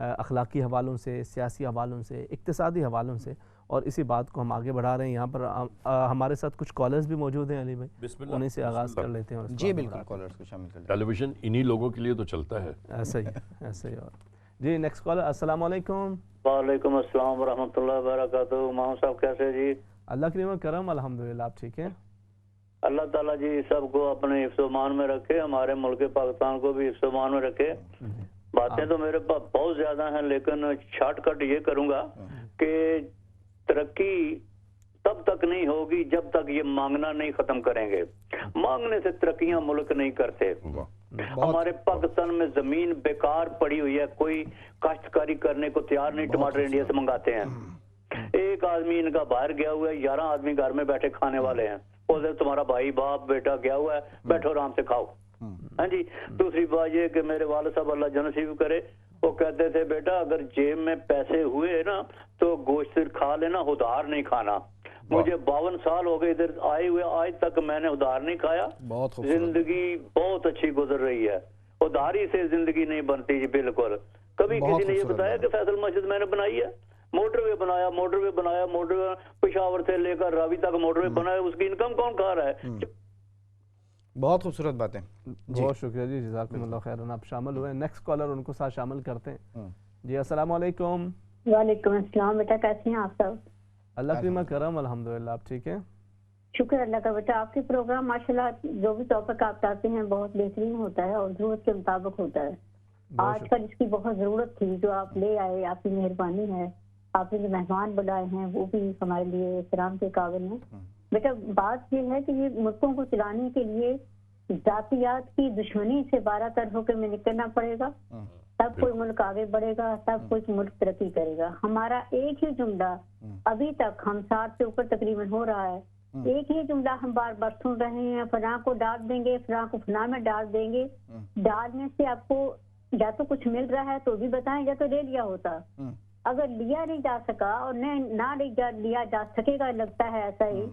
اخلاقی حوالوں سے، سیاسی حوالوں سے، اقتصادی حوالوں سے، اور اسی بات کو ہم آگے بڑھا رہے ہیں. یہاں پر ہمارے ساتھ کچھ کالرز بھی موجود ہیں علی بھائی، بسم اللہ، انہیں سے آغاز بسم کر اللہ. لیتے ہیں. اور اس جی کو بالکل کالرز کو شامل کر لیں. ٹیلی ویژن انہی لوگوں کے لیے تو چلتا ہے. ایسے ہی. اور جی نیکسٹ کالر. السلام علیکم. وعلیکم السلام ورحمۃ اللہ وبرکاتہ. ماؤں صاحب کیسے جی؟ اللہ کریم و کرم، الحمدللہ. آپ ٹھیک ہیں؟ اللہ تعالیٰ جی سب کو اپنے حفظ و امان میں رکھے، ہمارے ملک پاکستان کو بھی حفظ و امان میں رکھے. باتیں تو میرے پاس بہت زیادہ ہیں، لیکن شارٹ کٹ یہ کروں گا کہ ترقی تب تک نہیں ہوگی جب تک یہ مانگنا نہیں ختم کریں گے. مانگنے سے ترقیاں ملک نہیں کرتے. ہمارے پاکستان میں زمین بیکار پڑی ہوئی ہے، کوئی کاشتکاری کرنے کو تیار نہیں. ٹماٹر انڈیا سے منگاتے ہیں. ایک آدمی ان کا باہر گیا ہوا ہے، 11 آدمی گھر میں بیٹھے کھانے والے ہیں. بولتے تمہارا بھائی باپ بیٹا گیا ہوا ہے، بیٹھو آرام سے کھاؤ. ہاں جی. دوسری بات یہ کہ میرے والد صاحب اللہ جنت نصیب کرے، وہ کہتے تھے بیٹا اگر جیب میں پیسے ہوئے نا تو گوشت کھا لینا، ادھار نہیں کھانا. مجھے 52 سال ہو گئے ادھر آئے ہوئے، آج تک میں نے ادھار نہیں کھایا. زندگی بہت اچھی گزر رہی ہے. ادھاری سے زندگی نہیں بنتی جی بالکل. کبھی کسی نے یہ بتایا کہ فیصل مسجد میں نے بنائی ہے؟ موٹر وے بنایا، موٹر وے بنایا، موٹر وے پشاور سے لے کر راوی تک موٹر وے بنایا. اس کی انکم کون کھا رہا ہے؟ بہت خوبصورت باتیں. بہت شکریہ جی، جزاکم اللہ خیرا. آپ شامل ہوئے. نیکسٹ کالر ان کو ساتھ شامل کرتے ہیں. جی السلام علیکم. وعلیکم السلام. بیٹا کیسے ہیں آپ سب؟ اللہ کریم کرم، الحمدللہ. آپ ٹھیک ہیں؟ شکر اللہ کا. بیٹا آپ کے پروگرام ماشاءاللہ جو بھی ٹاپک آپ لاتے ہیں بہت بہترین ہوتا ہے اور ضرورت کے مطابق ہوتا ہے. آج کل اس کی بہت ضرورت تھی جو آپ لے آئے، آپ کی مہربانی ہے. آپ نے جو مہمان بلائے ہیں وہ بھی ہمارے لیے احترام کے قابل ہیں. بیٹا بات یہ ہے کہ یہ ملکوں کو چلانے کے لیے ذاتیات کی دشمنی سے 12 طرفوں کے میں نکلنا پڑے گا، تب کوئی ملک آگے بڑھے گا، تب کوئی ملک ترقی کرے گا. ہمارا ایک ہی جملہ ابھی تک ہم 60 سے اوپر تقریباً ہو رہا ہے، ایک ہی جملہ ہم بار بار سن رہے ہیں، فلاں کو ڈال دیں گے، فلاں کو فلاں میں ڈال دیں گے. ڈالنے سے آپ کو یا تو کچھ مل رہا ہے تو بھی بتائیں، یا تو لے لیا ہوتا. اگر لیا نہیں جا سکا اور نہ لیا جا سکے گا، لگتا ہے ایسا ہی،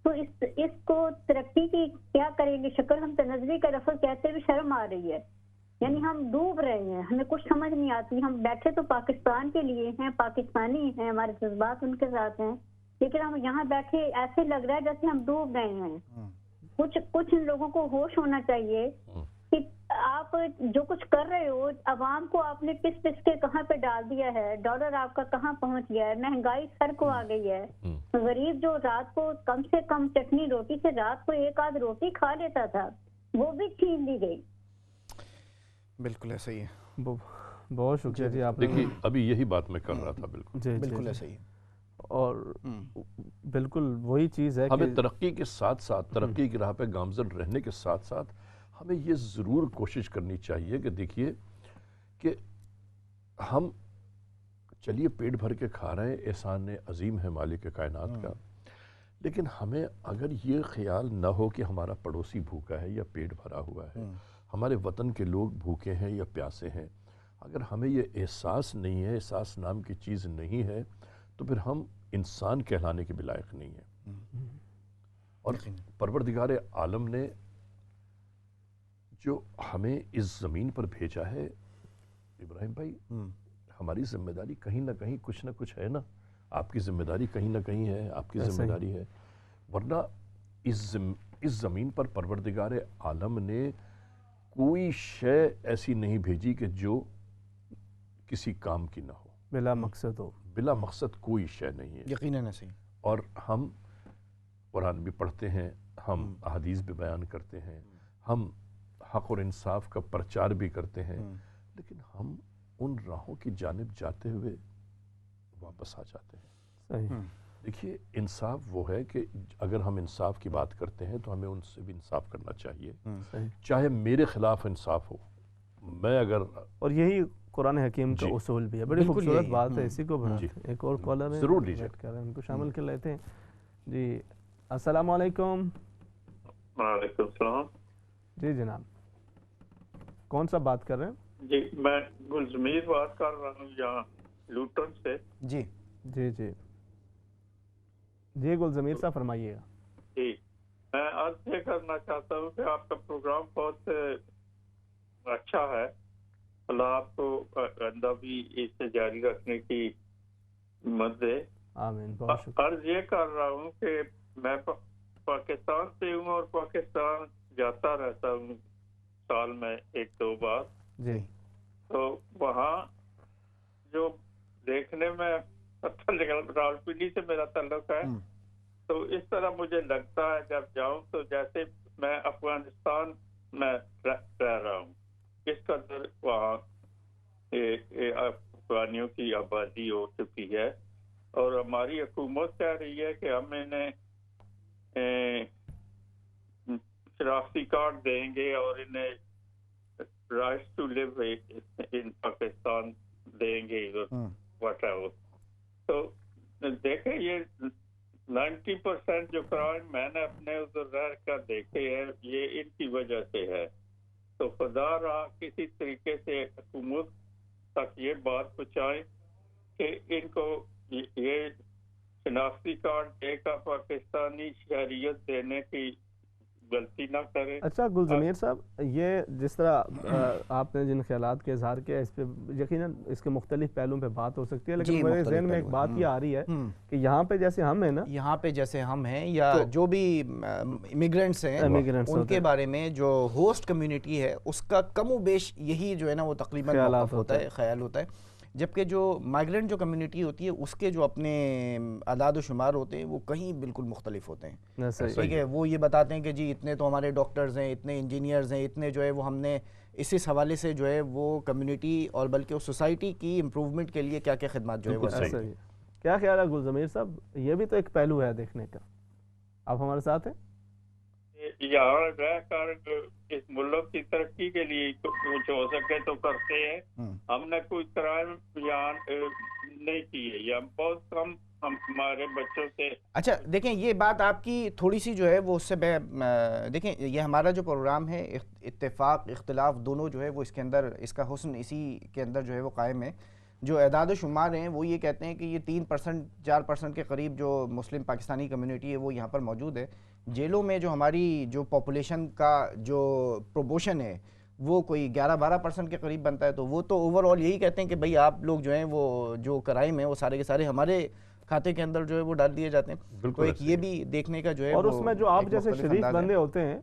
تو اس کو ترقی کی کیا کریں گے شکل. ہم تنزلی کا لفظ کہتے ہوئے شرم آ رہی ہے. یعنی ہم ڈوب رہے ہیں، ہمیں کچھ سمجھ نہیں آتی. ہم بیٹھے تو پاکستان کے لیے ہیں، پاکستانی ہیں، ہمارے جذبات ان کے ساتھ ہیں، لیکن ہم یہاں بیٹھے ایسے لگ رہا ہے جیسے ہم ڈوب رہے ہیں. کچھ ان لوگوں کو ہوش ہونا چاہیے کہ آپ جو کچھ کر رہے ہو، عوام کو آپ نے پس پس کے کہاں پہ ڈال دیا ہے. ڈالر آپ کا کہاں پہنچ گیا ہے، مہنگائی سر کو آ گئی ہے. غریب جو رات کو کم سے کم چٹنی روٹی سے رات کو ایک آدھ روٹی کھا لیتا تھا، وہ بھی چھین لی گئی. بالکل ایسا ہی ہے. بہت شکریہ جی. آپ دیکھیے ابھی یہی بات میں کر رہا تھا. بالکل بالکل ایسا ہی ہے. اور بالکل وہی چیز ہے. ہمیں ترقی کے ساتھ ساتھ، ترقی کی راہ پہ گامزن رہنے کے ساتھ ساتھ ہمیں یہ ضرور کوشش کرنی چاہیے کہ دیکھیے کہ ہم چلیے پیٹ بھر کے کھا رہے ہیں، احسان عظیم ہے مالک کائنات کا، لیکن ہمیں اگر یہ خیال نہ ہو کہ ہمارا پڑوسی بھوکا ہے یا پیٹ بھرا ہوا ہے، ہمارے وطن کے لوگ بھوکے ہیں یا پیاسے ہیں، اگر ہمیں یہ احساس نہیں ہے، احساس نام کی چیز نہیں ہے، تو پھر ہم انسان کہلانے کے بھی لائق نہیں ہیں. اور پروردگار عالم نے جو ہمیں اس زمین پر بھیجا ہے ابراہیم بھائی، ہماری ذمہ داری کہیں نہ کہیں کچھ نہ کچھ ہے نا. آپ کی ذمہ داری کہیں نہ کہیں ہے، آپ کی ذمہ داری ہے. ورنہ اس زمین پر پروردگار عالم نے کوئی شے ایسی نہیں بھیجی کہ جو کسی کام کی نہ ہو، بلا مقصد ہو. بلا مقصد کوئی شے نہیں ہے. یقیناً ایسے ہی. اور ہم قرآن بھی پڑھتے ہیں، ہم احادیث بھی بیان کرتے ہیں، ہم حق اور انصاف کا پرچار بھی کرتے ہیں، لیکن ہم ان راہوں کی جانب جاتے ہوئے واپس آ جاتے ہیں. دیکھیے انصاف وہ ہے کہ اگر ہم انصاف کی بات کرتے ہیں تو ہمیں ان سے بھی انصاف کرنا چاہیے، چاہے میرے خلاف انصاف ہو. میں اگر اور یہی قرآن حکیم کا اصول بھی ہے. بڑی خوبصورت بات ہے، اسی کو بناتے ہیں. ایک اور کالر ہے، ضرور لیجیے، ان کو شامل کر لیتے ہیں. جی السلام علیکم. وعلیکم السلام. جی جناب، کون سا بات کر رہے ہیں؟ جی میں گلزمیر بات کر رہا ہوں یہاں لوٹن سے. جی جی جی جی گلزمیر صاحب فرمائیے گا. جی میں عرض یہ کرنا چاہتا ہوں کہ آپ کا پروگرام بہت اچھا ہے اللہ آپ کو آئندہ بھی اس سے جاری رکھنے کی مدد دے. آمین. بہت شکریہ. عرض یہ کر رہا ہوں کہ میں پاکستان سے ہوں اور پاکستان جاتا رہتا ہوں سال میں 1-2 بار. جی. تو وہاں جو دیکھنے میں راولپنڈی سے میرا تعلق ہے، تو اس طرح مجھے لگتا ہے جب جاؤں تو جیسے میں افغانستان میں رہ رہا ہوں. اس قدر وہاں افغانیوں کی آبادی ہو چکی ہے، اور ہماری حکومت کہہ رہی ہے کہ ہم انہیں شناختی کارڈ دیں گے اور انہیں رائٹس ٹو لیو ان پاکستان دیں گے واٹ ایور. تو دیکھیں یہ 90% جو کرائم میں نے اپنے ادھر رہ کر دیکھے ہیں یہ ان کی وجہ سے ہے. تو خدا رہا کسی طریقے سے حکومت تک یہ بات پہنچائیں کہ ان کو یہ شناختی کارڈ دے کر پاکستانی شہریت دینے کی غلطی نہ کرے. اچھا گلضمیر صاحب، یہ جس طرح آپ نے جن خیالات کے اظہار کیا اس پہ یقیناً اس کے مختلف پہلوؤں پہ بات ہو سکتی ہے، لیکن میرے ذہن میں ایک بات یہ آ رہی ہے کہ یہاں پہ جیسے ہم ہیں نا، یہاں پہ جیسے ہم ہیں یا جو بھی امیگرینٹس ہیں ان کے بارے میں جو ہوسٹ کمیونٹی ہے اس کا کم و بیش یہی جو ہے نا وہ تقریباً موقف ہوتا ہے، خیال ہوتا ہے. جبکہ جو مائیگرنٹ جو کمیونٹی ہوتی ہے اس کے جو اپنے اعداد و شمار ہوتے ہیں وہ کہیں بالکل مختلف ہوتے ہیں. ٹھیک ہے، وہ یہ بتاتے ہیں کہ جی اتنے تو ہمارے ڈاکٹرز ہیں، اتنے انجینئرز ہیں، اتنے جو ہے وہ ہم نے اس حوالے سے جو ہے وہ کمیونٹی اور بلکہ اس سوسائٹی کی امپروومنٹ کے لیے کیا کیا خدمات جو ہے وہ ایسا ہی. کیا خیال ہے گلضمیر صاحب؟ یہ بھی تو ایک پہلو ہے دیکھنے کا. آپ ہمارے ساتھ ہیں؟ یہاں رہ کر اس ملک کی ترقی کے لیے کچھ ہو سکے تو کرتے ہیں. ہم نے کوئی کرائم یہاں نہیں کی ہے، یا بہت کم ہمارے بچوں سے. اچھا دیکھیں یہ بات آپ کی تھوڑی سی جو ہے وہ اس سے دیکھیں یہ ہمارا جو پروگرام ہے اتفاق اختلاف دونوں جو ہے وہ اس کے اندر اس کا حسن اسی کے اندر جو ہے وہ قائم ہے. جو اعداد و شمار ہیں وہ یہ کہتے ہیں کہ یہ 3% 4% کے قریب جو مسلم پاکستانی کمیونٹی ہے وہ یہاں پر موجود ہے. جیلوں میں جو ہماری جو پاپولیشن کا جو پروپورشن ہے وہ کوئی 11-12% کے قریب بنتا ہے. تو وہ تو اوور آل یہی کہتے ہیں کہ بھئی آپ لوگ جو ہیں وہ جو کرائم ہیں وہ سارے کے سارے ہمارے کھاتے کے اندر جو ہے وہ ڈال دیے جاتے ہیں. تو ایک یہ بھی دیکھنے کا جو ہے، اور اس میں جو آپ جیسے شریف بندے ہوتے ہیں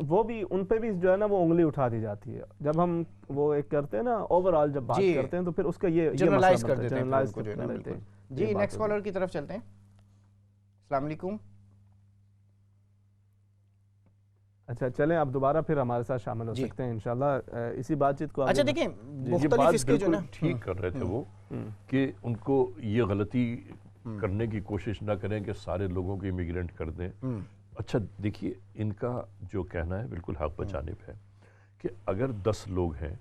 وہ بھی ان پہ بھی جو ہے نا وہ انگلی اٹھا دی جاتی ہے جب ہم وہ ایک کرتے ہیں نا اوور آل جب بات کرتے ہیں تو پھر اس کا یہ جنرلائز کر دیتے ہیں. جی نیکسٹ کالر کی طرف چلتے ہیں. السلام علیکم. اچھا چلیں آپ دوبارہ پھر ہمارے ساتھ شامل ہو سکتے ہیں انشاءاللہ اسی بات چیت کو. اچھا دیکھیں مختلف اس کے جو نا ٹھیک کر رہے تھے وہ کہ ان کو یہ غلطی کرنے کی کوشش نہ کریں کہ سارے لوگوں کو امیگرینٹ کر دیں. اچھا دیکھیے ان کا جو کہنا ہے بالکل حق بجانب ہے کہ اگر 10 لوگ ہیں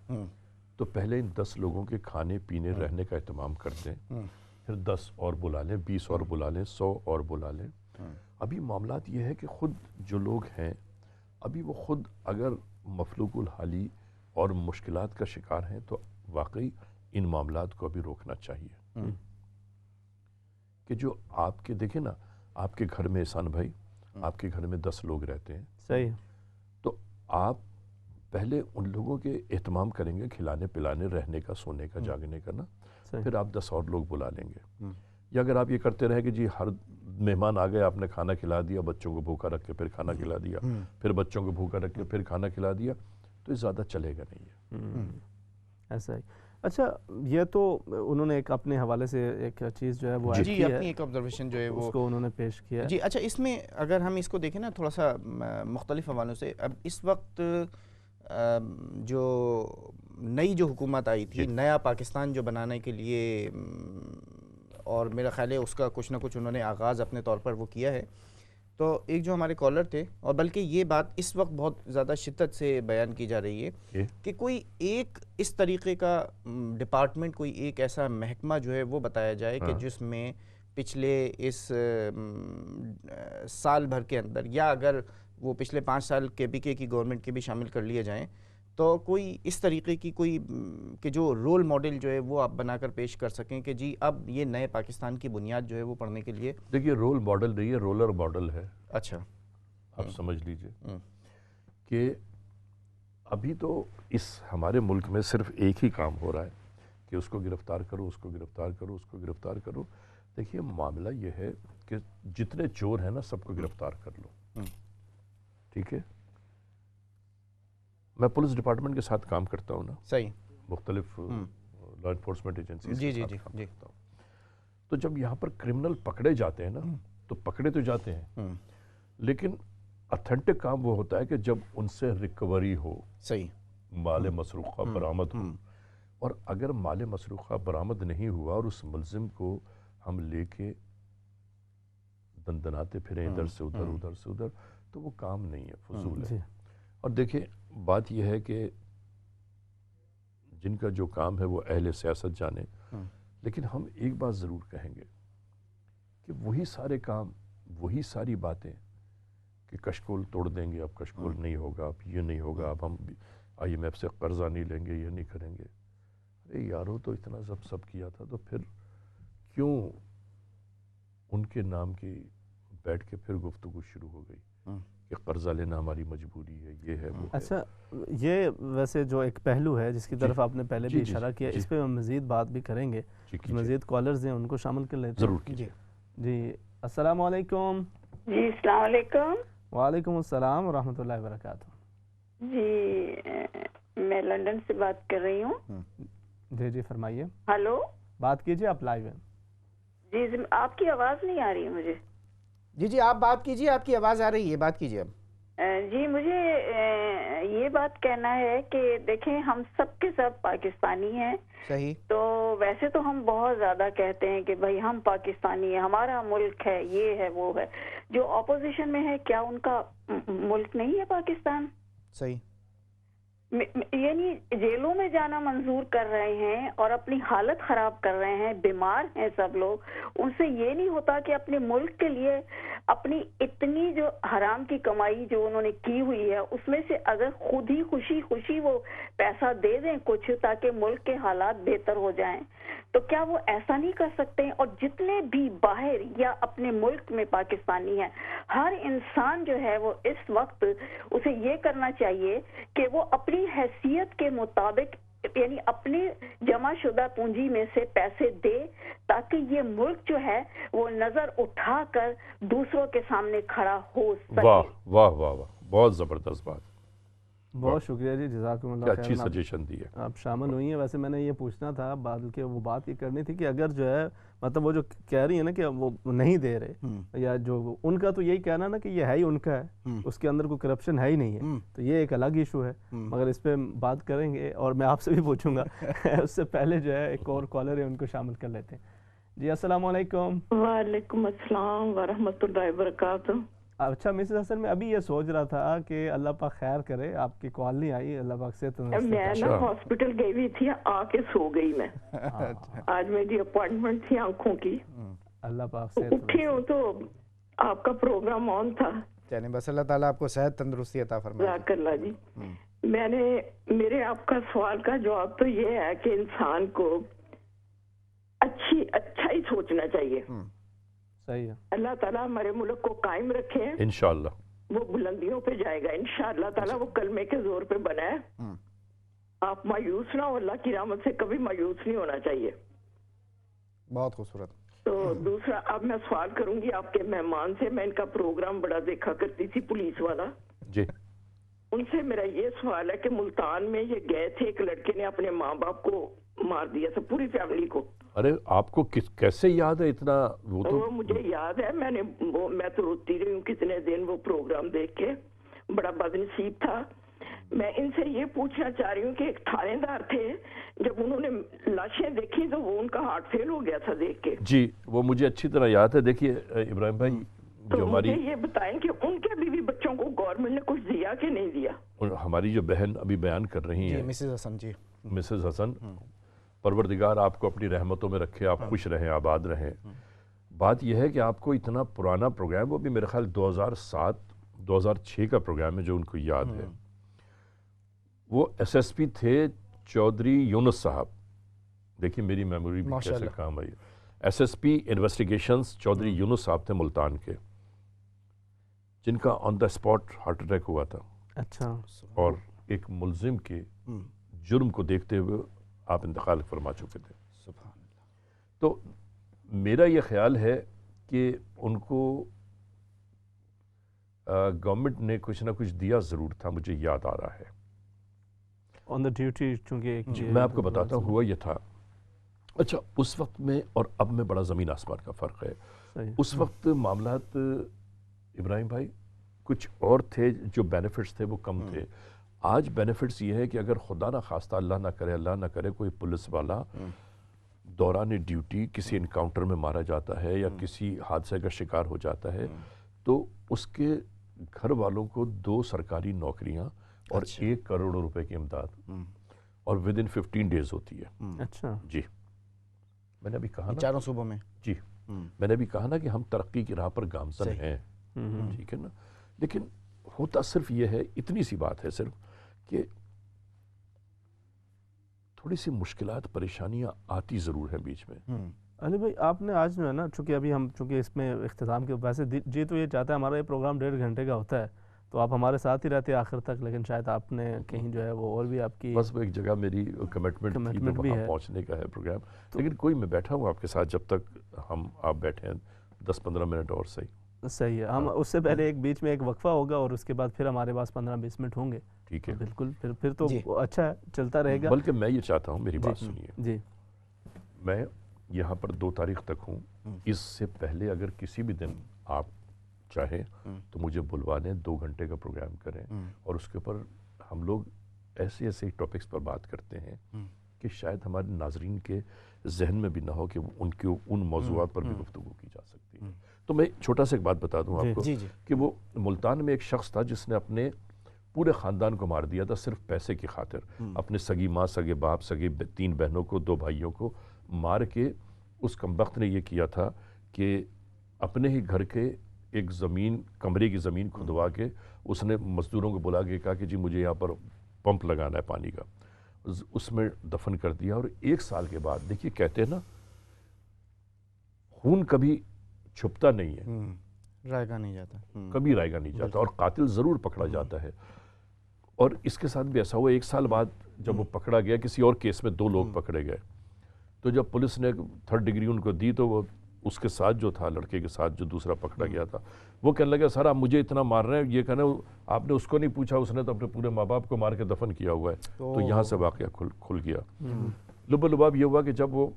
تو پہلے ان 10 لوگوں کے کھانے پینے رہنے کا اہتمام کر دیں، پھر 10 اور بلا لیں، 20 اور بلا لیں، 100 اور بلا لیں. ابھی معاملات یہ ہے کہ خود جو لوگ ہیں ابھی وہ خود اگر مفلوق الحالی اور مشکلات کا شکار ہیں تو واقعی ان معاملات کو ابھی روکنا چاہیے. کہ جو آپ کے دیکھیں نا آپ کے گھر میں احسان بھائی آپ کے گھر میں 10 لوگ رہتے ہیں، صحیح، تو آپ پہلے ان لوگوں کے اہتمام کریں گے، کھلانے پلانے رہنے کا سونے کا جاگنے کا نا، پھر آپ 10 اور لوگ بلا لیں گے. یا اگر آپ یہ کرتے رہے کہ جی ہر مہمان آ گئے آپ نے کھانا کھلا دیا، بچوں کو بھوکا رکھ کے پھر کھانا کھلا دیا، پھر بچوں کو بھوکا رکھ کے پھر کھانا کھلا دیا، تو یہ زیادہ چلے گا نہیں ہے. ایسا ہی. اچھا یہ تو انہوں نے ایک اپنے حوالے سے ایک چیز جو ہے وہ جی اپنی ایک آبزرویشن جو ہے وہ اس کو انہوں نے پیش کیا. جی اچھا اس میں اگر ہم اس کو دیکھیں نا تھوڑا سا مختلف حوالوں سے، اب اس وقت جو نئی جو حکومت آئی تھی، نیا پاکستان جو بنانے کے لیے، اور میرا خیال ہے اس کا کچھ نہ کچھ انہوں نے آغاز اپنے طور پر وہ کیا ہے. تو ایک جو ہمارے کالر تھے، اور بلکہ یہ بات اس وقت بہت زیادہ شدت سے بیان کی جا رہی ہے کہ کوئی ایک اس طریقے کا ڈپارٹمنٹ، کوئی ایک ایسا محکمہ جو ہے وہ بتایا جائے کہ جس میں پچھلے اس سال بھر کے اندر، یا اگر وہ پچھلے 5 سال کے پی کے کی گورنمنٹ کے بھی شامل کر لیے جائیں، تو کوئی اس طریقے کی کوئی کہ جو رول ماڈل جو ہے وہ آپ بنا کر پیش کر سکیں کہ جی اب یہ نئے پاکستان کی بنیاد جو ہے وہ پڑھنے کے لیے. دیکھیے رول ماڈل نہیں ہے، رولر ماڈل ہے. اچھا آپ سمجھ لیجئے کہ ابھی تو اس ہمارے ملک میں صرف ایک ہی کام ہو رہا ہے کہ اس کو گرفتار کرو، اس کو گرفتار کرو، اس کو گرفتار کرو. دیکھیے معاملہ یہ ہے کہ جتنے چور ہیں نا سب کو گرفتار کر لو. ٹھیک ہے، میں پولیس ڈپارٹمنٹ کے ساتھ کام کرتا ہوں نا، صحیح، مختلف لا انفورسمنٹ ایجنسیز جی کے جی ساتھ جی کام جی کرتا ہوں. تو جب یہاں پر کرمنل پکڑے جاتے ہیں نا تو پکڑے تو جاتے ہیں، لیکن اتھینٹک کام وہ ہوتا ہے کہ جب ان سے ریکوری ہو، صحیح، مال مسروقہ برآمد ہو. اور اگر مال مسروقہ برآمد نہیں ہوا اور اس ملزم کو ہم لے کے دندناتے پھریں ادھر سے ادھر ادھر سے ادھر، تو وہ کام نہیں ہے، فضول ہے. اور دیکھیں بات یہ ہے کہ جن کا جو کام ہے وہ اہل سیاست جانے، لیکن ہم ایک بات ضرور کہیں گے کہ وہی سارے کام، وہی ساری باتیں کہ کشکول توڑ دیں گے، اب کشکول نہیں ہوگا، اب یہ نہیں ہوگا، اب ہم IMF سے قرضہ نہیں لیں گے، یہ نہیں کریں گے. ارے یارو تو اتنا سب کیا تھا، تو پھر کیوں ان کے نام کی بیٹھ کے پھر گفتگو شروع ہو گئی کہ قرضہ لینا ہماری مجبوری ہے، یہ ہے وہ ہے. اچھا، یہ ویسے جو ایک پہلو ہے جس کی طرف آپ نے پہلے بھی اشارہ کیا، اس پہ ہم مزید بات بھی کریں گے. مزید کالرز ہیں ان کو شامل کر لیتے ہیں. ضرور کیجیے. جی السلام علیکم. جی السلام علیکم. وعلیکم السلام ورحمۃ اللہ وبرکاتہ. جی میں لندن سے بات کر رہی ہوں. جی فرمائیے. ہلو، بات کیجیے، آپ لائیو ہیں. جی آپ کی آواز نہیں آ رہی ہے مجھے. جی آپ بات کیجیے، آپ کی آواز آ رہی ہے، بات کیجیے. اب جی مجھے یہ بات کہنا ہے کہ دیکھیں ہم سب کے سب پاکستانی ہیں. صحیح. تو ویسے تو ہم بہت زیادہ کہتے ہیں کہ بھائی ہم پاکستانی ہیں، ہمارا ملک ہے، یہ ہے وہ ہے. جو اپوزیشن میں ہے کیا ان کا ملک نہیں ہے پاکستان؟ صحیح. یعنی جیلوں میں جانا منظور کر رہے ہیں اور اپنی حالت خراب کر رہے ہیں، بیمار ہیں سب لوگ. ان سے یہ نہیں ہوتا کہ اپنے ملک کے لیے اپنی اتنی جو حرام کی کمائی جو انہوں نے کی ہوئی ہے اس میں سے اگر خود ہی خوشی وہ پیسہ دے دیں کچھ تاکہ ملک کے حالات بہتر ہو جائیں، تو کیا وہ ایسا نہیں کر سکتے؟ اور جتنے بھی باہر یا اپنے ملک میں پاکستانی ہیں، ہر انسان جو ہے وہ اس وقت اسے یہ کرنا چاہیے کہ وہ اپنی حیثیت کے مطابق یعنی اپنی جمع شدہ پونجی میں سے پیسے دے تاکہ یہ ملک جو ہے وہ نظر اٹھا کر دوسروں کے سامنے کھڑا ہو سکے. واہ واہ واہ واہ، بہت زبردست بات. بہت شکریہ جی، جزاکم اللہ خیر. اچھی سجیشن دی ہے، آپ شامل ہوئی ہیں. ویسے میں نے یہ پوچھنا تھا بلکہ وہ بات یہ کرنی تھی کہ اگر جو ہے مطلب وہ جو کہہ رہی ہیں نا کہ وہ نہیں دے رہے، یا جو ان کا تو یہی کہنا نا کہ یہ ہے ہی ان کا ہے، اس کے اندر کوئی کرپشن ہے ہی نہیں ہے، تو یہ ایک الگ ایشو ہے. مگر اس پہ بات کریں گے اور میں آپ سے بھی پوچھوں گا. اس سے پہلے جو ہے ایک اور کالر ہے، ان کو شامل کر لیتے ہیں. جی السلام علیکم. وعلیکم السلام ورحمۃ اللہ وبرکاتہ. اچھا مسز حسن، میں ابھی یہ سوچ رہا تھا کہ اللہ پاک خیر کرے، آپ کی کال نہیں آئی، اللہ پاک سے میں نا ہاسپٹل گئی ہوئی تھی، آ کے سو گئی. میں آج میری اپوائنٹمنٹ تھی آنکھوں کی. اللہ پاک سے اٹھی ہوں تو آپ کا پروگرام آن تھا. چلیں بس اللہ تعالیٰ آپ کو صحت تندرستی عطا فرمائے. جزاک اللہ جی. میرے آپ کا سوال کا جواب تو یہ ہے کہ انسان کو اچھا ہی سوچنا چاہیے. صحیح ہے. اللہ تعالیٰ ہمارے ملک کو قائم رکھے، انشاءاللہ وہ بلندیوں پہ جائے گا انشاءاللہ تعالیٰ. وہ کلمے کے زور پہ بنا ہے. آپ مایوس نہ ہو، اللہ کی رحمت سے کبھی مایوس نہیں ہونا چاہیے. بہت خوبصورت. تو دوسرا اب میں سوال کروں گی آپ کے مہمان سے. میں ان کا پروگرام بڑا دیکھا کرتی تھی، پولیس والا جی. ان سے میرا یہ سوال ہے کہ ملتان میں یہ گئے تھے، ایک لڑکے نے اپنے ماں باپ کو مار دیا تھا، پوری فیملی کو. ارے آپ کو کیسے یاد ہے اتنا؟ وہ مجھے یاد ہے، میں تو روتی رہی ہوں کتنے دن وہ پروگرام دیکھ کے. بڑا بدنصیب تھا. میں ان سے یہ پوچھنا چاہ رہی ہوں کہ ایک تھانے دار تھے، جب انہوں نے لاشیں دیکھی تو وہ ان کا ہارٹ فیل ہو گیا تھا دیکھ کے. جی وہ مجھے اچھی طرح یاد ہے. دیکھیے ابراہیم بھائی، جو مجھے یہ بتائیں کہ ان کے بیوی بچوں کو گورنمنٹ نے کچھ دیا کہ نہیں دیا؟ ہماری جو بہن ابھی بیان کر رہی ہیں مسز حسن، جی مسز حسن، پروردگار آپ کو اپنی رحمتوں میں رکھے، آپ خوش رہیں، آباد رہیں. بات یہ ہے کہ آپ کو اتنا پرانا پروگرام، وہ بھی میرے خیال 2007-2006 کا پروگرام ہے جو ان کو یاد ہے. وہ SSP تھے چودھری یونس صاحب. دیکھیے میری میموری بھی کیسے کام آئی. SSP انویسٹیگیشنز چودھری یونس صاحب تھے ملتان کے، جن کا آن دا اسپاٹ ہارٹ اٹیک ہوا تھا. اچھا. اور ایک ملزم کے جرم کو دیکھتے ہوئے آپ انتقال فرما چکے تھے. سبحان اللہ. تو میرا یہ خیال ہے کہ ان کو گورنمنٹ نے کچھ نہ کچھ دیا ضرور تھا, مجھے یاد آ رہا ہے. آن دا ڈیوٹی چونکہ میں آپ کو بتاتا ہوں ہوا یہ تھا. اچھا, اس وقت میں اور اب میں بڑا زمین آسمان کا فرق ہے. اس وقت معاملات ابراہیم بھائی کچھ اور تھے, جو بینیفٹس تھے وہ کم تھے. آج بینیفٹس یہ ہے کہ اگر خدا نہ خواستہ اللہ نہ کرے کوئی پولیس والا دوران ڈیوٹی کسی انکاؤنٹر میں مارا جاتا ہے یا کسی حادثے کا شکار ہو جاتا ہے, تو اس کے گھر والوں کو 2 سرکاری نوکریاں اور 1 کروڑ روپے کی امداد, اور ودن 15 ڈیز ہوتی ہے. اچھا جی, میں نے ابھی کہا نا 4 صوبوں میں. جی, میں نے ابھی کہا نا کہ ہم ترقی کی راہ پر گامزن ہیں, ٹھیک ہے نا. لیکن ہوتا صرف یہ ہے, اتنی سی بات ہے صرف, کہ تھوڑی سی مشکلات پریشانیاں آتی ضرور ہیں بیچ میں. علی بھائی آپ نے آج جو ہے نا, چونکہ ابھی ہم چونکہ اس میں اختتام کے ویسے جی تو یہ چاہتا ہے ہمارا یہ پروگرام 1.5 گھنٹے کا ہوتا ہے, تو آپ ہمارے ساتھ ہی رہتے ہیں آخر تک, لیکن شاید آپ نے کہیں جو ہے وہ اور بھی آپ کی بس وہ ایک جگہ میری کمٹمنٹ تھی, تو وہاں پہنچنے کا ہے پروگرام. لیکن کوئی میں بیٹھا ہوں آپ کے ساتھ جب تک آپ بیٹھے ہیں 10-15 منٹ اور صحیح ہے. ہم اس سے پہلے ایک بیچ میں ایک وقفہ ہوگا اور اس کے بعد پھر ہمارے پاس 15-20 منٹ ہوں گے. ٹھیک ہے, بالکل, پھر تو اچھا ہے, چلتا رہے گا. بلکہ میں یہ چاہتا ہوں, میری بات سنیے. جی, میں یہاں پر 2 تاریخ تک ہوں. اس سے پہلے اگر کسی بھی دن آپ چاہیں تو مجھے بلوا لیں, 2 گھنٹے کا پروگرام کریں, اور اس کے اوپر ہم لوگ ایسے ٹاپکس پر بات کرتے ہیں کہ شاید ہمارے ناظرین کے ذہن میں بھی نہ ہو کہ ان موضوعات پر بھی گفتگو کی جا سکتی ہے. تو میں چھوٹا سا ایک بات بتا دوں آپ کو کہ وہ ملتان میں ایک شخص تھا جس نے اپنے پورے خاندان کو مار دیا تھا صرف پیسے کی خاطر. اپنے سگی ماں, سگے باپ, سگے 3 بہنوں کو, 2 بھائیوں کو مار کے اس کمبخت نے یہ کیا تھا کہ اپنے ہی گھر کے ایک کمرے کی زمین کھدوا کے اس نے مزدوروں کو بلا کے کہا کہ جی مجھے یہاں پر پمپ لگانا ہے پانی کا, اس میں دفن کر دیا. اور 1 سال کے بعد, دیکھیے کہتے ہیں نا خون کبھی چھپتا نہیں ہے, رائگا نہیں جاتا, کبھی رائگا نہیں جاتا, اور قاتل ضرور پکڑا جاتا ہے. اور اس کے ساتھ بھی ایسا ہوا, 1 سال بعد جب وہ پکڑا گیا کسی اور کیس میں 2 لوگ پکڑے گئے, تو جب پولیس نے 3rd ڈگری ان کو دی تو وہ اس کے ساتھ جو تھا, لڑکے کے ساتھ جو دوسرا پکڑا گیا تھا, وہ کہنے لگا سر آپ مجھے اتنا مار رہے ہیں, یہ کہنا آپ نے اس کو نہیں پوچھا, اس نے تو اپنے پورے ماں باپ کو مار کے دفن کیا ہوا ہے. تو یہاں سے واقعہ کھل گیا. لباب یہ ہوا کہ جب وہ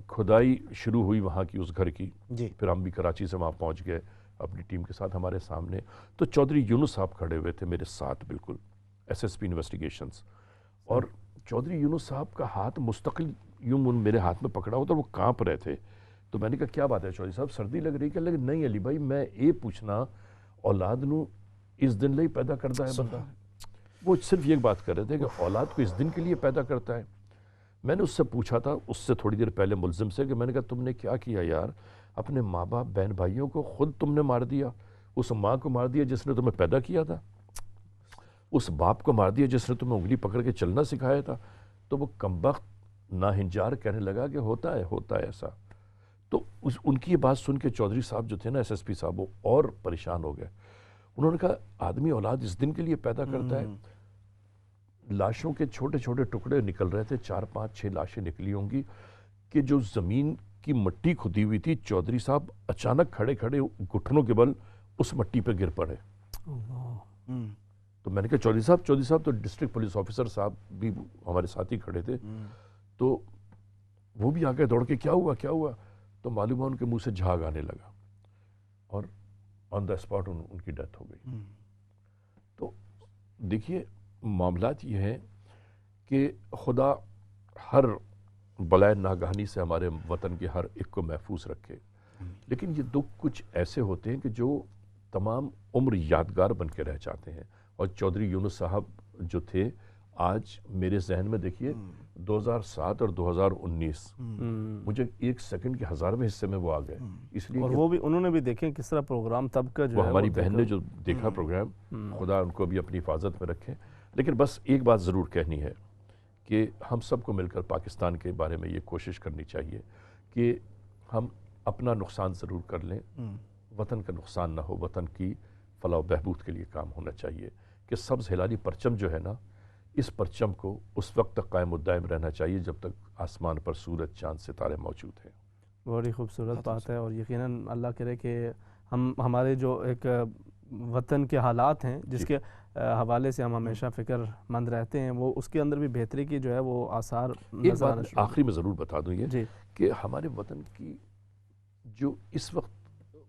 کھدائی شروع ہوئی وہاں کی اس گھر کی, پھر ہم بھی کراچی سے وہاں پہنچ گئے اپنی ٹیم کے ساتھ. ہمارے سامنے تو چودھری یونس صاحب کھڑے ہوئے تھے میرے ساتھ, بالکل SSP انویسٹیگیشنز, اور چودھری یونس صاحب کا ہاتھ مستقل یوں میرے ہاتھ میں پکڑا ہوا تھا, وہ کانپ رہے تھے. تو میں نے کہا کیا بات ہے چودھری صاحب, سردی لگ رہی؟ کہ لیکن نہیں علی بھائی, میں یہ پوچھنا اولاد نو اس دن لئی پیدا کرتا ہے بندہ. وہ صرف یہ بات کر رہے تھے کہ اولاد کو اس دن کے لیے پیدا کرتا ہے. میں نے اس سے پوچھا تھا, اس سے تھوڑی دیر پہلے ملزم سے, کہ میں نے کہا تم نے کیا کیا یار, اپنے ماں باپ بہن بھائیوں کو خود تم نے مار دیا, اس ماں کو مار دیا جس نے تمہیں پیدا کیا تھا, اس باپ کو مار دیا جس نے تمہیں انگلی پکڑ کے چلنا سکھایا تھا. تو وہ کمبخت ناہنجار کہنے لگا کہ ہوتا ہے ایسا. تو ان کی یہ بات سن کے چودھری صاحب جو تھے نا SSP صاحب, وہ اور پریشان ہو گئے. انہوں نے کہا آدمی اولاد اس دن کے لیے پیدا کرتا ہے. لاشوں کے چھوٹے چھوٹے ٹکڑے نکل رہے تھے, 4-5-6 لاشیں نکلی ہوں گی, کہ جو زمین کی مٹی کھدی ہوئی تھی, چودھری صاحب اچانک کھڑے گھٹنوں کے بل اس مٹی پہ گر پڑے. تو میں نے کہا چودھری صاحب تو ڈسٹرکٹ پولیس آفیسر صاحب بھی ہمارے ساتھ ہی کھڑے تھے, تو وہ بھی آ کے دوڑ کے کیا ہوا, تو معلوم ہے ان کے منہ سے جھاگ آنے لگا, اور آن دا اسپاٹ ان کی ڈیتھ ہو گئی. تو دیکھیے معاملات یہ ہیں کہ خدا ہر بلائے ناگہانی سے ہمارے وطن کے ہر ایک کو محفوظ رکھے. لیکن یہ دکھ کچھ ایسے ہوتے ہیں کہ جو تمام عمر یادگار بن کے رہ جاتے ہیں. اور چودھری یونس صاحب جو تھے, آج میرے ذہن میں دیکھیے 2007 اور 2019 مجھے 1 سیکنڈ کے 1000ویں حصے میں وہ آ گئے. اس لیے اور وہ بھی انہوں نے بھی دیکھیں کس طرح پروگرام تب کا جو وہ ہماری بہن نے جو دیکھا پروگرام, خدا ان کو بھی اپنی حفاظت میں رکھے. لیکن بس ایک بات ضرور کہنی ہے کہ ہم سب کو مل کر پاکستان کے بارے میں یہ کوشش کرنی چاہیے کہ ہم اپنا نقصان ضرور کر لیں, وطن کا نقصان نہ ہو. وطن کی فلاح و بہبود کے لیے کام ہونا چاہیے کہ سبز ہلالی پرچم جو ہے نا، اس پرچم کو اس وقت تک قائم و دائم رہنا چاہیے جب تک آسمان پر سورج چاند ستارے موجود ہیں۔ بڑی خوبصورت بات ہے، اور یقیناً اللہ کرے کہ ہمارے جو ایک وطن کے حالات ہیں جس کے حوالے سے ہم ہمیشہ فکر مند رہتے ہیں، وہ اس کے اندر بھی بہتری کی جو ہے وہ آثار ایک نظر آنا بات شروع آخری میں ضرور بتا دوں یہ جی کہ ہمارے وطن کی جو اس وقت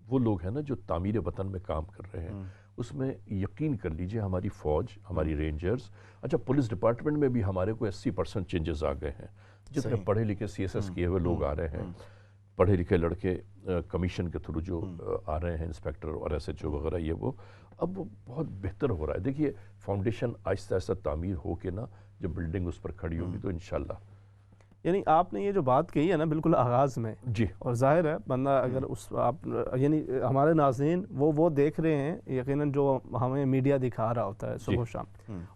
وہ لوگ ہیں نا جو تعمیر وطن میں کام کر رہے ہیں، اس میں یقین کر لیجئے ہماری فوج، ہماری رینجرز، اچھا پولیس ڈپارٹمنٹ میں بھی ہمارے کو 80% چینجز آ گئے ہیں، جتنے پڑھے لکھے CSS کیے ہوئے لوگ آ رہے ہیں، پڑھے لکھے لڑکے کمیشن کے تھرو جو آ رہے ہیں، انسپیکٹر اور SHO وغیرہ، یہ وہ اب وہ بہت بہتر ہو رہا ہے۔ دیکھیے فاؤنڈیشن آہستہ آہستہ تعمیر ہو کے نا جب بلڈنگ اس پر کھڑی ہوگی تو انشاءاللہ۔ یعنی آپ نے یہ جو بات کہی ہے نا بالکل آغاز میں، جی، اور ظاہر ہے بندہ اگر اس آپ یعنی ہمارے ناظرین وہ دیکھ رہے ہیں یقیناً جو ہمیں میڈیا دکھا رہا ہوتا ہے صبح و شام،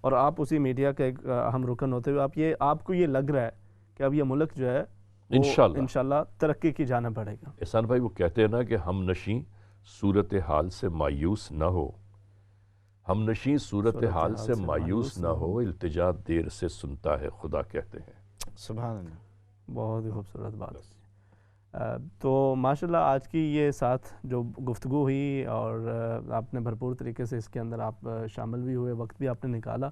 اور آپ اسی میڈیا کا ایک اہم رکن ہوتے ہوئے آپ کو یہ لگ رہا ہے کہ اب یہ ملک جو ہے انشاءاللہ ترقی کی جانب بڑھے گا۔ احسان بھائی وہ کہتے ہیں نا کہ ہم نشیں صورتحال سے مایوس نہ ہو، ہم نشیں صورتحال سے مایوس نہ ہو، التجا دیر سے سنتا ہے خدا کہتے ہیں۔ سبحان اللہ، بہت ہی خوبصورت بات۔ تو ماشاءاللہ آج کی یہ ساتھ جو گفتگو ہوئی، اور آپ نے بھرپور طریقے سے اس کے اندر آپ شامل بھی ہوئے، وقت بھی آپ نے نکالا،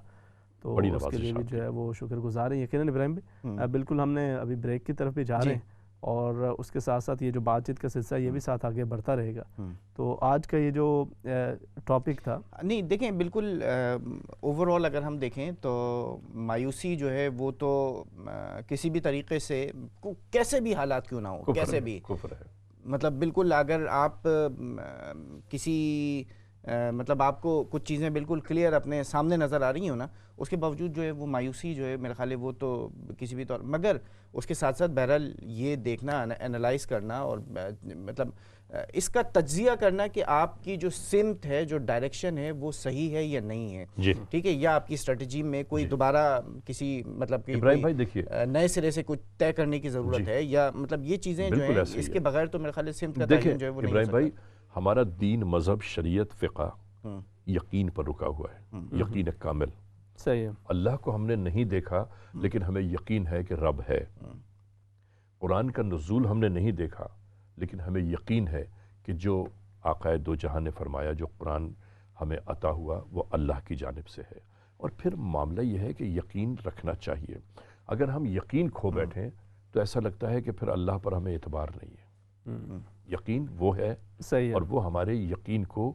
تو اس کے لیے بھی جو ہے وہ شکر گزار ہیں یقیناً ابراہیم بھائی۔ بالکل ہم نے ابھی بریک کی طرف بھی جا رہے ہیں، اور اس کے ساتھ ساتھ یہ جو بات چیت کا سلسلہ یہ بھی ساتھ آگے بڑھتا رہے گا۔ تو آج کا یہ جو ٹاپک تھا، نہیں دیکھیں بالکل اوورآل اگر ہم دیکھیں تو مایوسی جو ہے وہ تو کسی بھی طریقے سے کیسے بھی حالات کیوں نہ ہو، کیسے بھی مطلب بالکل اگر آپ کسی مطلب آپ کو کچھ چیزیں بالکل کلیئر اپنے سامنے نظر آ رہی ہوں نا، اس کے باوجود جو ہے وہ مایوسی جو ہے میرے خیال ہے وہ تو کسی بھی طور، مگر اس کے ساتھ ساتھ بہرحال یہ دیکھنا، انالائز کرنا، اور مطلب اس کا تجزیہ کرنا کہ آپ کی جو سمت ہے، جو ڈائریکشن ہے، وہ صحیح ہے یا نہیں ہے، ٹھیک ہے، یا آپ کی اسٹریٹجی میں کوئی دوبارہ کسی مطلب ابراہیم بھائی دیکھیے نئے سرے سے کچھ طے کرنے کی ضرورت ہے، یا مطلب یہ چیزیں جو ہیں اس کے بغیر تو میرے خیال ہے سمت کا تعین جو ہے وہ نہیں ہو ابراہیم بھائی، سکتا۔ ہمارا دین، مذہب، شریعت، فقہ یقین پر رکا ہوا ہے، یقین کامل۔ صحیح ہے، اللہ کو ہم نے نہیں دیکھا لیکن ہمیں یقین ہے کہ رب ہے۔ قرآن کا نزول ہم نے نہیں دیکھا لیکن ہمیں یقین ہے کہ جو آقا دو جہاں نے فرمایا، جو قرآن ہمیں عطا ہوا، وہ اللہ کی جانب سے ہے۔ اور پھر معاملہ یہ ہے کہ یقین رکھنا چاہیے۔ اگر ہم یقین کھو بیٹھیں تو ایسا لگتا ہے کہ پھر اللہ پر ہمیں اعتبار نہیں ہے۔ یقین وہ ہے، اور وہ ہمارے یقین کو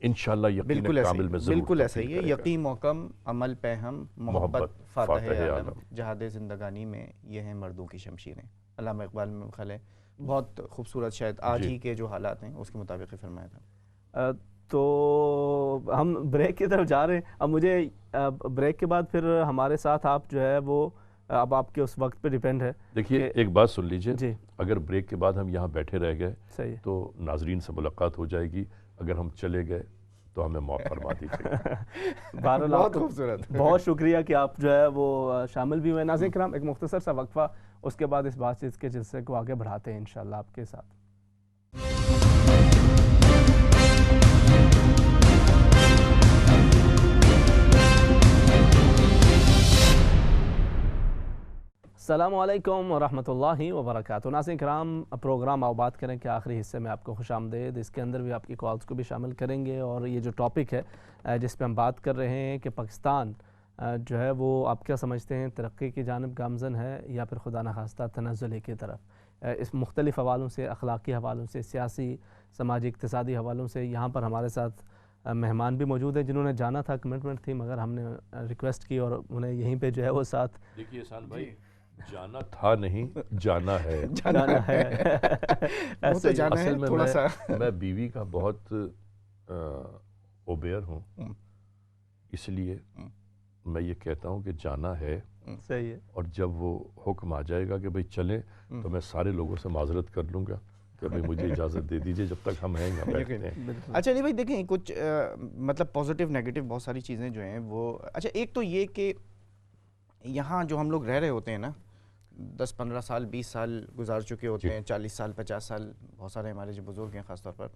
انشاءاللہ یقین کامل میں ضرور بالکل ایسا ہی ہے۔ یقین محکم، عمل پہ ہم، محبت فاتح عالم، جہاد زندگانی میں یہ ہیں مردوں کی شمشیریں۔ علامہ اقبال میں خیال ہے بہت خوبصورت، شاید آج ہی کے جو حالات ہیں اس کے مطابق ہی فرمایا تھا۔ تو ہم بریک کی طرف جا رہے ہیں۔ اب مجھے بریک کے بعد پھر ہمارے ساتھ آپ جو ہے وہ اب آپ کے اس وقت پہ ڈیپینڈ ہے۔ دیکھیے ایک بات سن لیجئے، اگر بریک کے بعد ہم یہاں بیٹھے رہ گئے تو ناظرین سے ملاقات ہو جائے گی، اگر ہم چلے گئے تو ہمیں معاف فرما دیجیے۔ بہت خوبصورت، بہت شکریہ کہ آپ جو ہے وہ شامل بھی ہوئے۔ ناظرین کرام، ایک مختصر سا وقفہ، اس کے بعد اس بات چیت کے سلسلے کو آگے بڑھاتے ہیں انشاءاللہ آپ کے ساتھ۔ السلام علیکم ورحمۃ اللہ وبرکاتہ۔ ناظرین کرام، پروگرام آؤ بات کریں کہ آخری حصے میں آپ کو خوش آمدید۔ اس کے اندر بھی آپ کی کالز کو بھی شامل کریں گے، اور یہ جو ٹاپک ہے جس پہ ہم بات کر رہے ہیں کہ پاکستان جو ہے وہ آپ کیا سمجھتے ہیں، ترقی کی جانب گامزن ہے یا پھر خدا نخواستہ تنزلی کی طرف؟ اس مختلف حوالوں سے، اخلاقی حوالوں سے، سیاسی، سماجی، اقتصادی حوالوں سے یہاں پر ہمارے ساتھ مہمان بھی موجود ہیں جنہوں نے جانا تھا، کمٹمنٹ تھی، مگر ہم نے ریکویسٹ کی اور انہیں یہیں پہ جو ہے وہ ساتھ۔ دیکھیے احسان بھائی، جانا تھا نہیں، جانا ہے، جانا ہے۔ اصل میں میں بیوی کا بہت اوبیئر ہوں، اس لیے میں یہ کہتا ہوں کہ جانا ہے، صحیح ہے، اور جب وہ حکم آ جائے گا کہ بھئی چلیں تو میں سارے لوگوں سے معذرت کر لوں گا کہ بھئی مجھے اجازت دے دیجئے، جب تک ہم ہیں یہاں بیٹھتے ہیں۔ اچھا نہیں بھائی، دیکھیں کچھ مطلب پازیٹیو نیگیٹو بہت ساری چیزیں جو ہیں وہ، اچھا ایک تو یہ کہ یہاں جو ہم لوگ رہ رہے ہوتے ہیں نا، 10-15 سال 20 سال گزار چکے ہوتے ہیں، 40 سال 50 سال، بہت سارے ہمارے جو بزرگ ہیں خاص طور پر،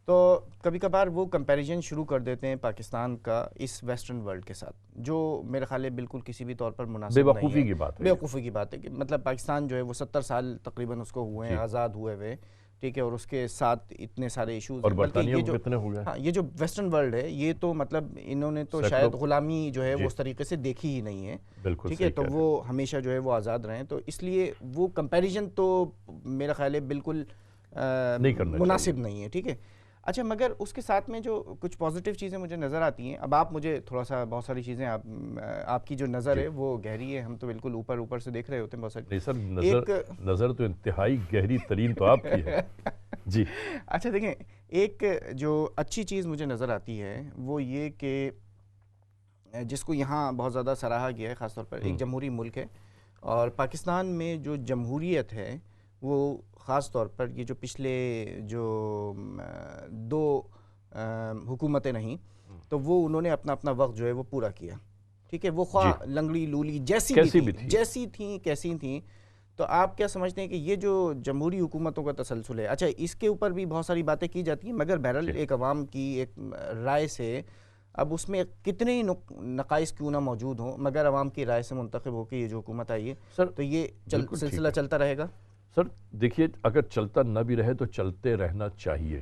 تو کبھی کبھار وہ کمپیریزن شروع کر دیتے ہیں پاکستان کا اس ویسٹرن ورلڈ کے ساتھ، جو میرے خیال ہے بالکل کسی بھی طور پر مناسب نہیں ہے. بے وقوفی کی بات ہے. بے وقوفی کی بات ہے کہ مطلب پاکستان جو ہے وہ 70 سال تقریباً اس کو ہوئے ہیں آزاد ہوئے ہوئے، ٹھیک ہے، اور اس کے ساتھ اتنے سارے ایشوز اور برطانیہ کو کتنے ہو گئے. ہاں یہ جو ویسٹرن ورلڈ ہے یہ تو مطلب انہوں نے تو شاید غلامی جو ہے وہ اس طریقے سے دیکھی ہی نہیں ہے، ٹھیک ہے، تو وہ ہمیشہ جو ہے وہ آزاد رہیں، تو اس لیے وہ کمپیریزن تو میرا خیال ہے بالکل مناسب نہیں ہے، ٹھیک ہے. اچھا مگر اس کے ساتھ میں جو کچھ پازیٹیو چیزیں مجھے نظر آتی ہیں، اب آپ مجھے تھوڑا سا بہت ساری چیزیں آپ کی جو نظر ہے وہ گہری ہے، ہم تو بالکل اوپر سے دیکھ رہے ہوتے ہیں بہت ساری. نہیں سر، نظر تو انتہائی گہری ترین تو آپ کی ہے. جی اچھا دیکھیں، ایک جو اچھی چیز مجھے نظر آتی ہے وہ یہ کہ جس کو یہاں بہت زیادہ سراہا گیا ہے، خاص طور پر ایک جمہوری ملک ہے، اور پاکستان میں جو جمہوریت ہے وہ خاص طور پر یہ جو پچھلے جو 2 حکومتیں نہیں تو وہ انہوں نے اپنا وقت جو ہے وہ پورا کیا، ٹھیک ہے، وہ خواہ لنگڑی لولی جیسی تھیں کیسی تھیں. تو آپ کیا سمجھتے ہیں کہ یہ جو جمہوری حکومتوں کا تسلسل ہے، اچھا اس کے اوپر بھی بہت ساری باتیں کی جاتی ہیں، مگر بہرحال ایک عوام کی ایک رائے سے، اب اس میں کتنے ہی نقائص کیوں نہ موجود ہوں، مگر عوام کی رائے سے منتخب ہو کے یہ جو حکومت آئی ہے، تو یہ سلسلہ چلتا رہے گا. سر دیکھیے، اگر چلتا نہ بھی رہے تو چلتے رہنا چاہیے،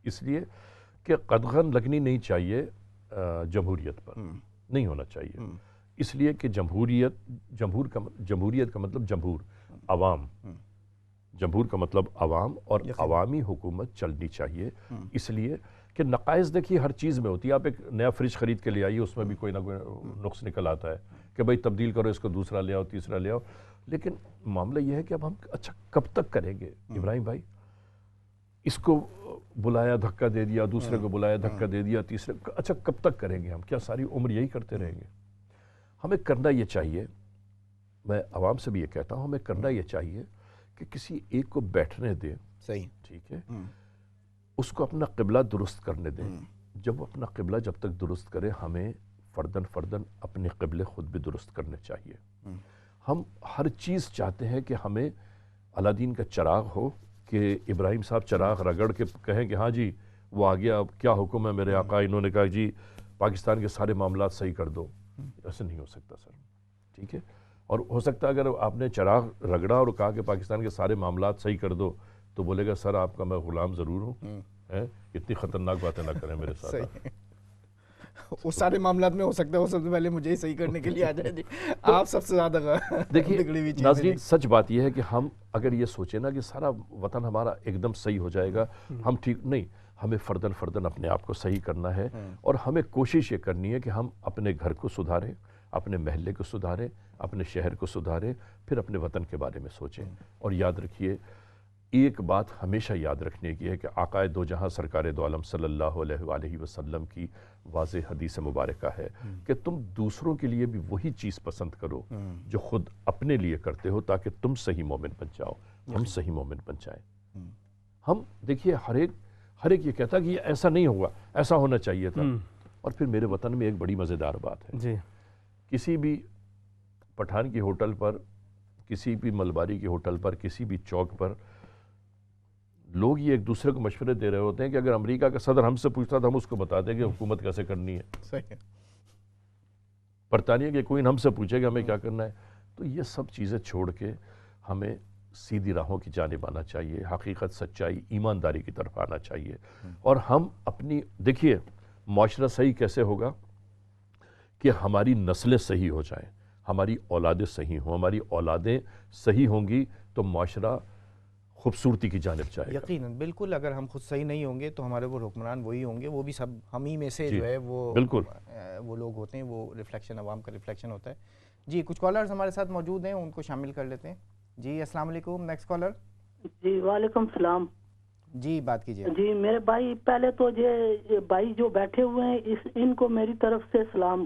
اس لیے کہ قدغن لگنی نہیں چاہیے جمہوریت پر، نہیں ہونا چاہیے، اس لیے کہ جمہوریت کا مطلب جمہور، عوام، جمہور کا مطلب عوام، اور عوامی حکومت چلنی چاہیے. اس لیے کہ نقائص دیکھیے ہر چیز میں ہوتی ہے. آپ ایک نیا فریج خرید کے لے آئیے، اس میں بھی کوئی نہ کوئی نقص نکل آتا ہے کہ بھائی تبدیل کرو، اس کو دوسرا لے آؤ، تیسرا لے آؤ. لیکن معاملہ یہ ہے کہ اب ہم اچھا کب تک کریں گے ابراہیم بھائی؟ اس کو بلایا دھکا دے دیا، دوسرے کو بلایا دھکا دے دیا، تیسرے کو، اچھا کب تک کریں گے ہم؟ کیا ساری عمر یہی کرتے رہیں گے؟ ہمیں کرنا یہ چاہیے، میں عوام سے بھی یہ کہتا ہوں، ہمیں کرنا یہ چاہیے کہ کسی ایک کو بیٹھنے دیں، صحیح، ٹھیک ہے، اس کو اپنا قبلہ درست کرنے دیں. جب اپنا قبلہ جب تک درست کرے، ہمیں فرداً اپنے قبلے خود بھی درست کرنے چاہیے. ہم ہر چیز چاہتے ہیں کہ ہمیں علادین کا چراغ ہو، کہ ابراہیم صاحب چراغ رگڑ کے کہیں کہ ہاں جی وہ آ گیا، اب کیا حکم ہے میرے آقا، انہوں نے کہا جی پاکستان کے سارے معاملات صحیح کر دو. ایسے نہیں ہو سکتا سر، ٹھیک ہے. اور ہو سکتا ہے اگر آپ نے چراغ رگڑا اور کہا کہ پاکستان کے سارے معاملات صحیح کر دو، تو بولے گا سر آپ کا میں غلام ضرور ہوں، اتنی خطرناک باتیں نہ کریں میرے ساتھ. وہ سارے معاملات میں ہو سکتا ہے وہ سب سے پہلے مجھے ہی صحیح کرنے کے لیے آ جائے. آپ سب سے زیادہ دیکھیے ناظرین، سچ بات یہ ہے کہ ہم اگر یہ سوچیں نا کہ سارا وطن ہمارا ایک دم صحیح ہو جائے گا، ہم ٹھیک نہیں. ہمیں فرداً اپنے آپ کو صحیح کرنا ہے، اور ہمیں کوشش یہ کرنی ہے کہ ہم اپنے گھر کو سدھاریں، اپنے محلے کو سدھاریں، اپنے شہر کو سدھاریں، پھر اپنے وطن کے بارے میں سوچیں. اور یاد رکھیے، ایک بات ہمیشہ یاد رکھنے کی ہے کہ آقا دو جہاں سرکار دو عالم صلی اللہ علیہ وآلہ وسلم کی واضح حدیث مبارکہ ہے کہ تم دوسروں کے لیے بھی وہی چیز پسند کرو جو خود اپنے لیے کرتے ہو، تاکہ تم صحیح مومن بن جاؤ، ہم صحیح مومن بن جائیں. ہم دیکھیے ہر ایک یہ کہتا کہ یہ ایسا نہیں ہوا، ایسا ہونا چاہیے تھا. اور پھر میرے وطن میں ایک بڑی مزیدار بات ہے، کسی بھی پٹھان کی ہوٹل پر، کسی بھی ملباری کی ہوٹل پر، کسی بھی چوک پر لوگ یہ ایک دوسرے کو مشورے دے رہے ہوتے ہیں کہ اگر امریکہ کا صدر ہم سے پوچھتا تو ہم اس کو بتاتے ہیں کہ حکومت کیسے کرنی ہے. برطانیہ کے کوئن ہم سے پوچھے کہ ہمیں کیا کرنا ہے. تو یہ سب چیزیں چھوڑ کے ہمیں سیدھی راہوں کی جانب آنا چاہیے، حقیقت، سچائی، ایمانداری کی طرف آنا چاہیے. اور ہم اپنی دیکھیے معاشرہ صحیح کیسے ہوگا کہ ہماری نسلیں صحیح ہو جائیں، ہماری اولادیں صحیح ہوں. ہماری اولادیں صحیح ہوں گی تو معاشرہ خوبصورتی کی جانب جائے گا. یقیناً، بالکل. اگر ہم خود صحیح نہیں ہوں گے تو ہمارے وہ حکمران وہی ہوں گے، وہ بھی سب ہم ہی میں سے جو ہے وہ لوگ ہوتے ہیں، وہ ریفلیکشن، عوام کا ریفلیکشن ہوتا ہے. جی کچھ کالرز ہمارے ساتھ موجود ہیں، ان کو شامل کر لیتے ہیں. جی السلام علیکم. Next collar. جی وعلیکم السلام. جی بات کیجیے. جی میرے بھائی، پہلے تو یہ بھائی جو بیٹھے ہوئے ہیں ان کو میری طرف سے سلام،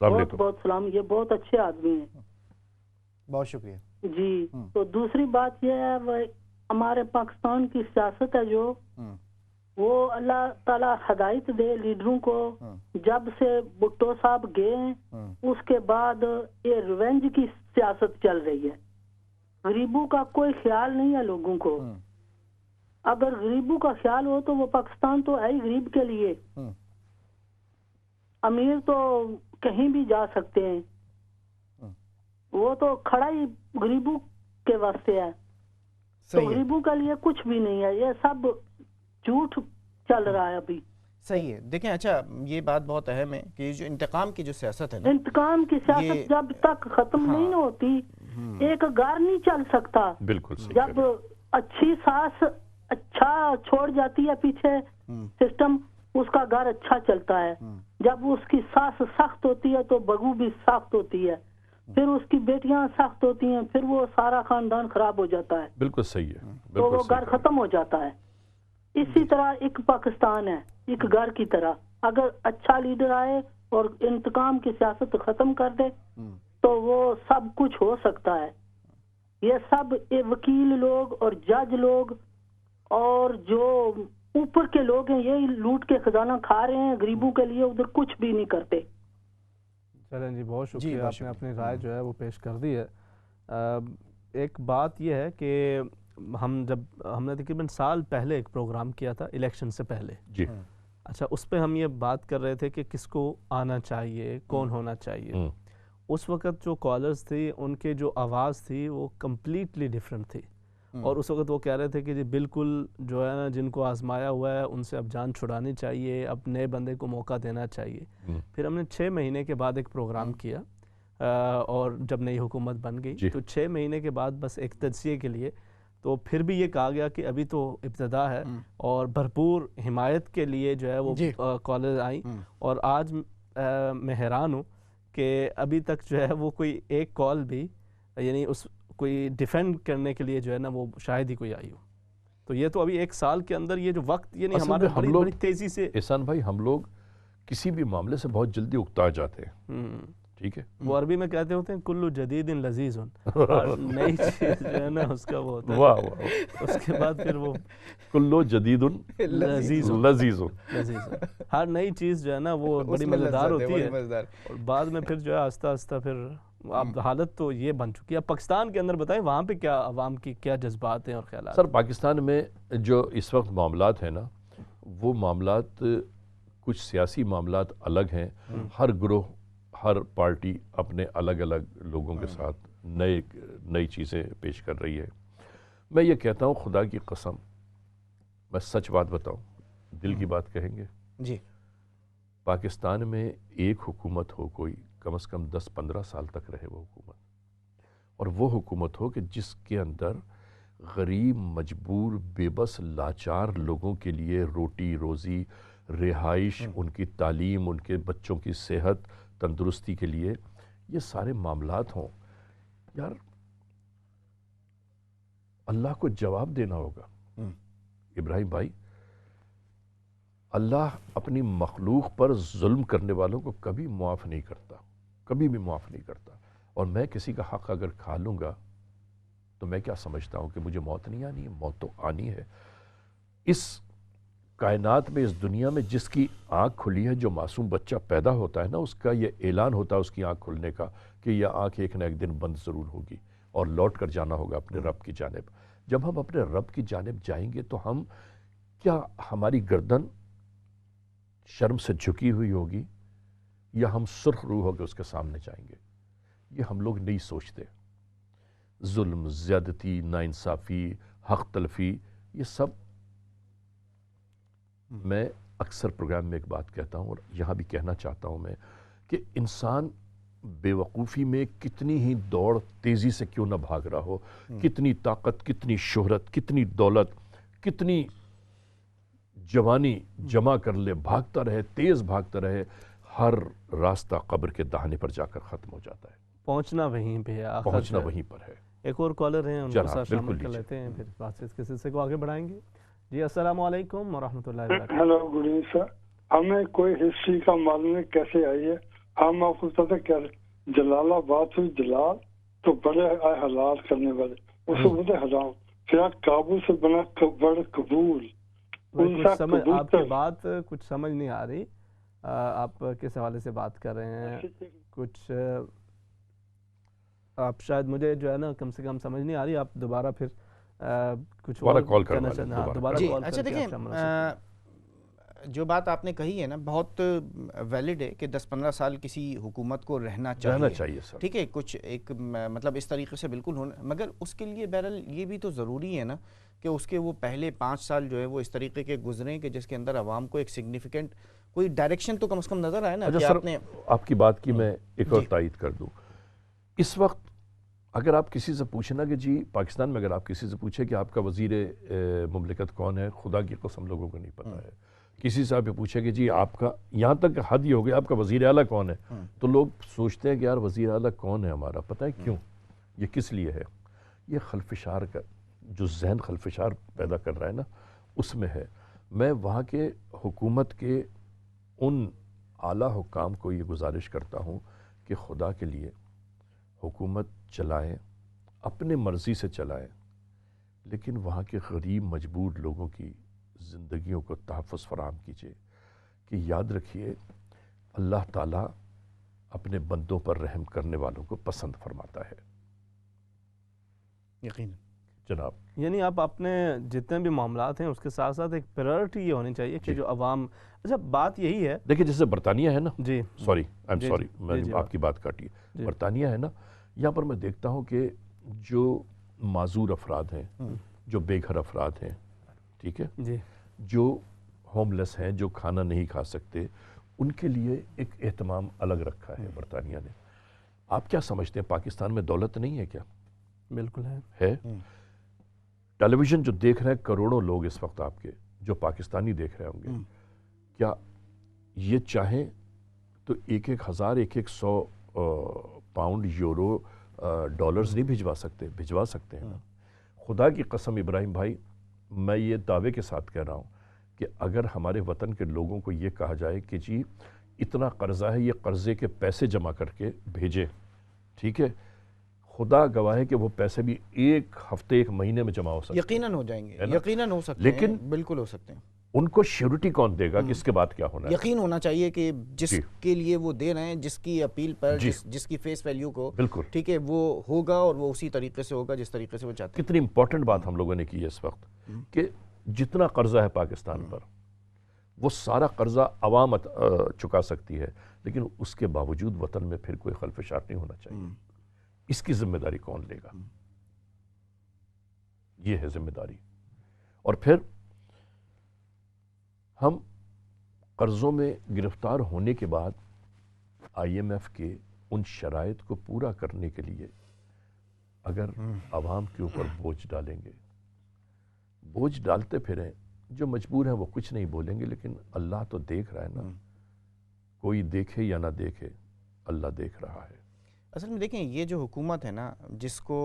بہت بہت سلام. یہ بہت اچھے آدمی ہیں. بہت شکریہ. جی تو دوسری بات یہ ہے، ہمارے پاکستان کی سیاست ہے جو، وہ اللہ تعالیٰ ہدایت دے لیڈروں کو. جب سے بھٹو صاحب گئے اس کے بعد یہ ریونج کی سیاست چل رہی ہے، غریبوں کا کوئی خیال نہیں ہے لوگوں کو. اگر غریبوں کا خیال ہو تو وہ پاکستان تو ہے ہی غریب کے لیے، امیر تو کہیں بھی جا سکتے ہیں، وہ تو کھڑا ہی غریبوں کے واسطے ہے، تو غریبوں کے لیے کچھ بھی نہیں ہے، یہ سب جھوٹ چل رہا ہے ابھی۔ صحیح ہے، دیکھیں اچھا یہ بات بہت اہم ہے کہ جو انتقام کی جو سیاست ہے نا، انتقام کی سیاست جب تک ختم نہیں ہوتی ایک گھر نہیں چل سکتا۔ بالکل جب اچھی ساس اچھا چھوڑ جاتی ہے پیچھے سسٹم، اس کا گھر اچھا چلتا ہے، جب اس کی ساس سخت ہوتی ہے تو بہو بھی سخت ہوتی ہے، پھر اس کی بیٹیاں سخت ہوتی ہیں، پھر وہ سارا خاندان خراب ہو جاتا ہے۔ بالکل صحیح ہے، تو وہ گھر ختم ہو جاتا ہے۔ اسی طرح ایک پاکستان ہے، ایک گھر کی طرح، اگر اچھا لیڈر آئے اور انتقام کی سیاست ختم کر دے تو وہ سب کچھ ہو سکتا ہے۔ یہ سب وکیل لوگ اور جج لوگ اور جو اوپر کے لوگ ہیں یہی لوٹ کے خزانہ کھا رہے ہیں، غریبوں کے لیے ادھر کچھ بھی نہیں کرتے۔ چلیں جی، بہت شکریہ، آپ نے اپنی رائے جو ہے وہ پیش کر دی ہے۔ ایک بات یہ ہے کہ ہم نے تقریباً سال پہلے ایک پروگرام کیا تھا الیکشن سے پہلے، جی اچھا، اس پہ ہم یہ بات کر رہے تھے کہ کس کو آنا چاہیے، کون ہونا چاہیے۔ اس وقت جو کالرز تھی ان کے جو آواز تھی وہ کمپلیٹلی ڈیفرنٹ تھی، اور اس وقت وہ کہہ رہے تھے کہ جی بالکل جو ہے نا جن کو آزمایا ہوا ہے ان سے اب جان چھڑانی چاہیے، اب نئے بندے کو موقع دینا چاہیے۔ پھر ہم نے 6 مہینے کے بعد ایک پروگرام کیا، اور جب نئی حکومت بن گئی تو 6 مہینے کے بعد بس ایک تجزیے کے لیے تو پھر بھی یہ کہا گیا کہ ابھی تو ابتدا ہے، اور بھرپور حمایت کے لیے جو ہے وہ کالرز آئیں، اور آج میں حیران ہوں کہ ابھی تک جو ہے وہ کوئی ایک کال بھی یعنی اس کوئی ڈیفینڈ کرنے کے لیے جو ہے نا وہ شاید ہی کوئی آئی ہو۔ تو یہ تو ابھی 1 سال کے اندر یہ جو وقت یعنی ہمارے بڑی تیزی سے، احسان بھائی ہم لوگ کسی بھی معاملے سے بہت جلدی اکتا جاتے ہیں، ٹھیک ہے، وہ عربی میں کہتے ہوتے ہیں کلو جدید لذیذ، نئی چیز جو ہے نا اس کا وہ ہوتا ہے، واہ واہ، اس کے بعد پھر وہ کلو جدید لذیذ، ہر نئی چیز جو ہے نا وہ بڑی مزیدار ہوتی ہے، اور بعد میں پھر جو ہے آہستہ آہستہ پھر اب حالت تو یہ بن چکی ہے۔ اب پاکستان کے اندر بتائیں وہاں پہ کیا عوام کی کیا جذبات ہیں اور خیالات؟ سر پاکستان میں جو اس وقت معاملات ہیں نا وہ معاملات کچھ سیاسی معاملات الگ ہیں، ہر گروہ ہر پارٹی اپنے الگ الگ لوگوں کے ساتھ نئی چیزیں پیش کر رہی ہے۔ میں یہ کہتا ہوں خدا کی قسم، میں سچ بات بتاؤں، دل کی بات کہیں گے جی، پاکستان میں ایک حکومت ہو کوئی کم از کم 10-15 سال تک رہے وہ حکومت، اور وہ حکومت ہو کہ جس کے اندر غریب مجبور بے بس لاچار لوگوں کے لیے روٹی روزی رہائش، ان کی تعلیم، ان کے بچوں کی صحت تندرستی کے لیے یہ سارے معاملات ہوں۔ یار اللہ کو جواب دینا ہوگا ابراہیم بھائی، اللہ اپنی مخلوق پر ظلم کرنے والوں کو کبھی معاف نہیں کرتا، کبھی بھی معاف نہیں کرتا، اور میں کسی کا حق اگر کھا لوں گا تو میں کیا سمجھتا ہوں کہ مجھے موت نہیں آنی ہے؟ موت تو آنی ہے۔ اس کائنات میں، اس دنیا میں جس کی آنکھ کھلی ہے، جو معصوم بچہ پیدا ہوتا ہے نا، اس کا یہ اعلان ہوتا ہے اس کی آنکھ کھلنے کا کہ یہ آنکھ ایک نہ ایک دن بند ضرور ہوگی اور لوٹ کر جانا ہوگا اپنے رب کی جانب۔ جب ہم اپنے رب کی جانب جائیں گے تو ہم کیا ہماری گردن شرم سے جھکی ہوئی ہوگی یا ہم سرخ روح ہو کے اس کے سامنے جائیں گے؟ یہ ہم لوگ نہیں سوچتے۔ ظلم، زیادتی، ناانصافی، حق تلفی، یہ سب میں اکثر پروگرام میں ایک بات کہتا ہوں اور یہاں بھی کہنا چاہتا ہوں میں کہ انسان بے وقوفی میں کتنی ہی دوڑ تیزی سے کیوں نہ بھاگ رہا ہو، کتنی طاقت، کتنی شہرت، کتنی دولت، کتنی جوانی جمع کر لے، بھاگتا رہے، تیز بھاگتا رہے، ہر راستہ قبر کے دہانے پر جا کر ختم ہو جاتا ہے۔ پہنچنا وہیں پہ ہے، پہنچنا وہیں پر ہے۔ ایک اور کالر ہیں، ان کو ساتھ شامل کر لیتے ہیں، پھر بات چیت کے سلسلے کو آگے بڑھائیں گے۔ جی السلام علیکم ورحمۃ اللہ وبرکاتہ۔ Hello, good evening sir. ہمیں کوئی ہسٹری کا معلوم ہے کیسے آئی ہے؟ ہم آپ کو پتہ کیا جلال آباد سے جلال تو بڑے حلال کرنے والے، اس کو بولتے حرام، پھر کابل سے بنا بڑے قبول۔ آپ کی بات کچھ سمجھ نہیں آ رہی، آپ کس حوالے سے بات کر رہے ہیں؟ کچھ آپ شاید مجھے جو ہے نا کم سے کم سمجھ نہیں آ رہی، آپ دوبارہ پھر کچھ دوبارہ اور کال کرنا کہنا چاہتے ہیں؟ ہاں، دوبارہ جی کال اچھا کر کے آپ شامل ہو سکتے ہیں۔ جو بات آپ نے کہی ہے نا بہت ویلڈ ہے کہ 10-15 سال کسی حکومت کو رہنا چاہیے سر، ٹھیک ہے، کچھ ایک مطلب اس طریقے سے بالکل ہونا، مگر اس کے لیے بہرحال یہ بھی تو ضروری ہے نا کہ اس کے وہ پہلے 5 سال جو ہے وہ اس طریقے کے گزریں کہ جس کے اندر عوام کو ایک سگنیفیکنٹ کوئی ڈائریکشن تو کم از کم نظر آئے نا کہ آپ نے آپ کی بات کی میں ایک اور تائید کر دوں۔ اس وقت اگر آپ کسی سے پوچھیں نا کہ جی پاکستان میں اگر آپ کسی سے پوچھیں کہ آپ کا وزیر مملکت کون ہے، خدا کی قسم لوگوں کو نہیں پتہ ہے۔ کسی سے آپ یہ پوچھیں کہ جی آپ کا، یہاں تک حد یہ ہو گیا آپ کا وزیر اعلیٰ کون ہے، تو لوگ سوچتے ہیں کہ یار وزیر اعلیٰ کون ہے ہمارا، پتہ ہے کیوں؟ یہ کس لیے ہے؟ یہ خلفشار کا جو ذہن خلفشار پیدا کر رہا ہے نا اس میں ہے۔ میں وہاں کے حکومت کے ان اعلیٰ حکام کو یہ گزارش کرتا ہوں کہ خدا کے لیے حکومت چلائیں، اپنے مرضی سے چلائیں، لیکن وہاں کے غریب مجبور لوگوں کی زندگیوں کو تحفظ فراہم کیجیے، کہ یاد رکھیے اللہ تعالیٰ اپنے بندوں پر رحم کرنے والوں کو پسند فرماتا ہے۔ یقین جناب، یعنی آپ اپنے جتنے بھی معاملات ہیں اس کے ساتھ ساتھ ایک پریورٹی یہ ہونی چاہیے کہ جو عوام، اچھا بات یہی ہے، دیکھیں جیسے برطانیہ ہے نا، جی سوری میں آپ کی بات کاٹی ہے، برطانیہ ہے نا، یہاں پر میں دیکھتا ہوں کہ جو معذور افراد ہیں، جو بے گھر افراد ہیں، ٹھیک ہے، جو ہوم لیس ہیں، جو کھانا نہیں کھا سکتے، ان کے لیے ایک اہتمام الگ رکھا ہے برطانیہ نے۔ آپ کیا سمجھتے ہیں پاکستان میں دولت نہیں ہے کیا؟ بالکل ہے۔ ٹیلی ویژن جو دیکھ رہے ہیں کروڑوں لوگ اس وقت آپ کے، جو پاکستانی دیکھ رہے ہوں گے، کیا یہ چاہیں تو 1,000 1,100 پاؤنڈ، یورو، ڈالرز نہیں بھجوا سکتے؟ بھجوا سکتے ہیں نا۔ خدا کی قسم ابراہیم بھائی، میں یہ دعوے کے ساتھ کہہ رہا ہوں کہ اگر ہمارے وطن کے لوگوں کو یہ کہا جائے کہ جی اتنا قرضہ ہے، یہ قرضے کے پیسے جمع کر کے بھیجیں، ٹھیک ہے، خدا گواہ ہے کہ وہ پیسے بھی 1 ہفتے 1 مہینے میں جمع ہو سکتے ہیں، یقیناً ہو جائیں گے، یقیناً ہو سکتے ہیں، لیکن بالکل ہو سکتے ہیں۔ ان کو شیورٹی کون دے گا کہ اس کے بعد کیا ہونا ہے؟ یقین ہونا چاہیے کہ جس کے لیے وہ دے رہے ہیں، جس کی اپیل پر، جس کی فیس ویلیو کو، بالکل ٹھیک ہے، وہ ہوگا اور وہ اسی طریقے سے ہوگا جس طریقے سے وہ چاہتے ہیں۔ کتنی امپورٹنٹ بات ہم لوگوں نے کی ہے اس وقت کہ جتنا قرضہ ہے پاکستان پر، وہ سارا قرضہ عوام چکا سکتی ہے، لیکن اس کے باوجود وطن میں پھر کوئی خلفشار نہیں ہونا چاہیے۔ اس کی ذمہ داری کون لے گا؟ یہ ہے ذمہ داری۔ اور پھر ہم قرضوں میں گرفتار ہونے کے بعد IMF کے ان شرائط کو پورا کرنے کے لیے اگر عوام کے اوپر بوجھ ڈالیں گے، بوجھ ڈالتے پھریں، جو مجبور ہیں وہ کچھ نہیں بولیں گے، لیکن اللہ تو دیکھ رہا ہے نا، کوئی دیکھے یا نہ دیکھے، اللہ دیکھ رہا ہے۔ اصل میں دیکھیں یہ جو حکومت ہے نا، جس کو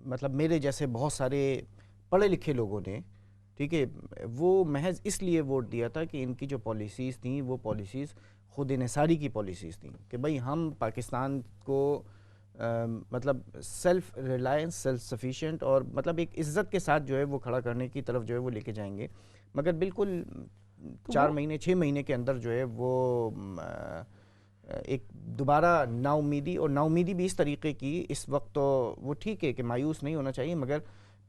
مطلب میرے جیسے بہت سارے پڑھے لکھے لوگوں نے، ٹھیک ہے، وہ محض اس لیے ووٹ دیا تھا کہ ان کی جو پالیسیز تھیں وہ پالیسیز خود انحصاری کی پالیسیز تھیں، کہ بھئی ہم پاکستان کو مطلب سیلف ریلائنس، سیلف سفیشینٹ اور مطلب ایک عزت کے ساتھ جو ہے وہ کھڑا کرنے کی طرف جو ہے وہ لے کے جائیں گے، مگر بالکل 4 مہینے 6 مہینے کے اندر جو ہے وہ ایک دوبارہ نا امیدی، اور نا امیدی بھی اس طریقے کی اس وقت تو وہ ٹھیک ہے کہ مایوس نہیں ہونا چاہیے، مگر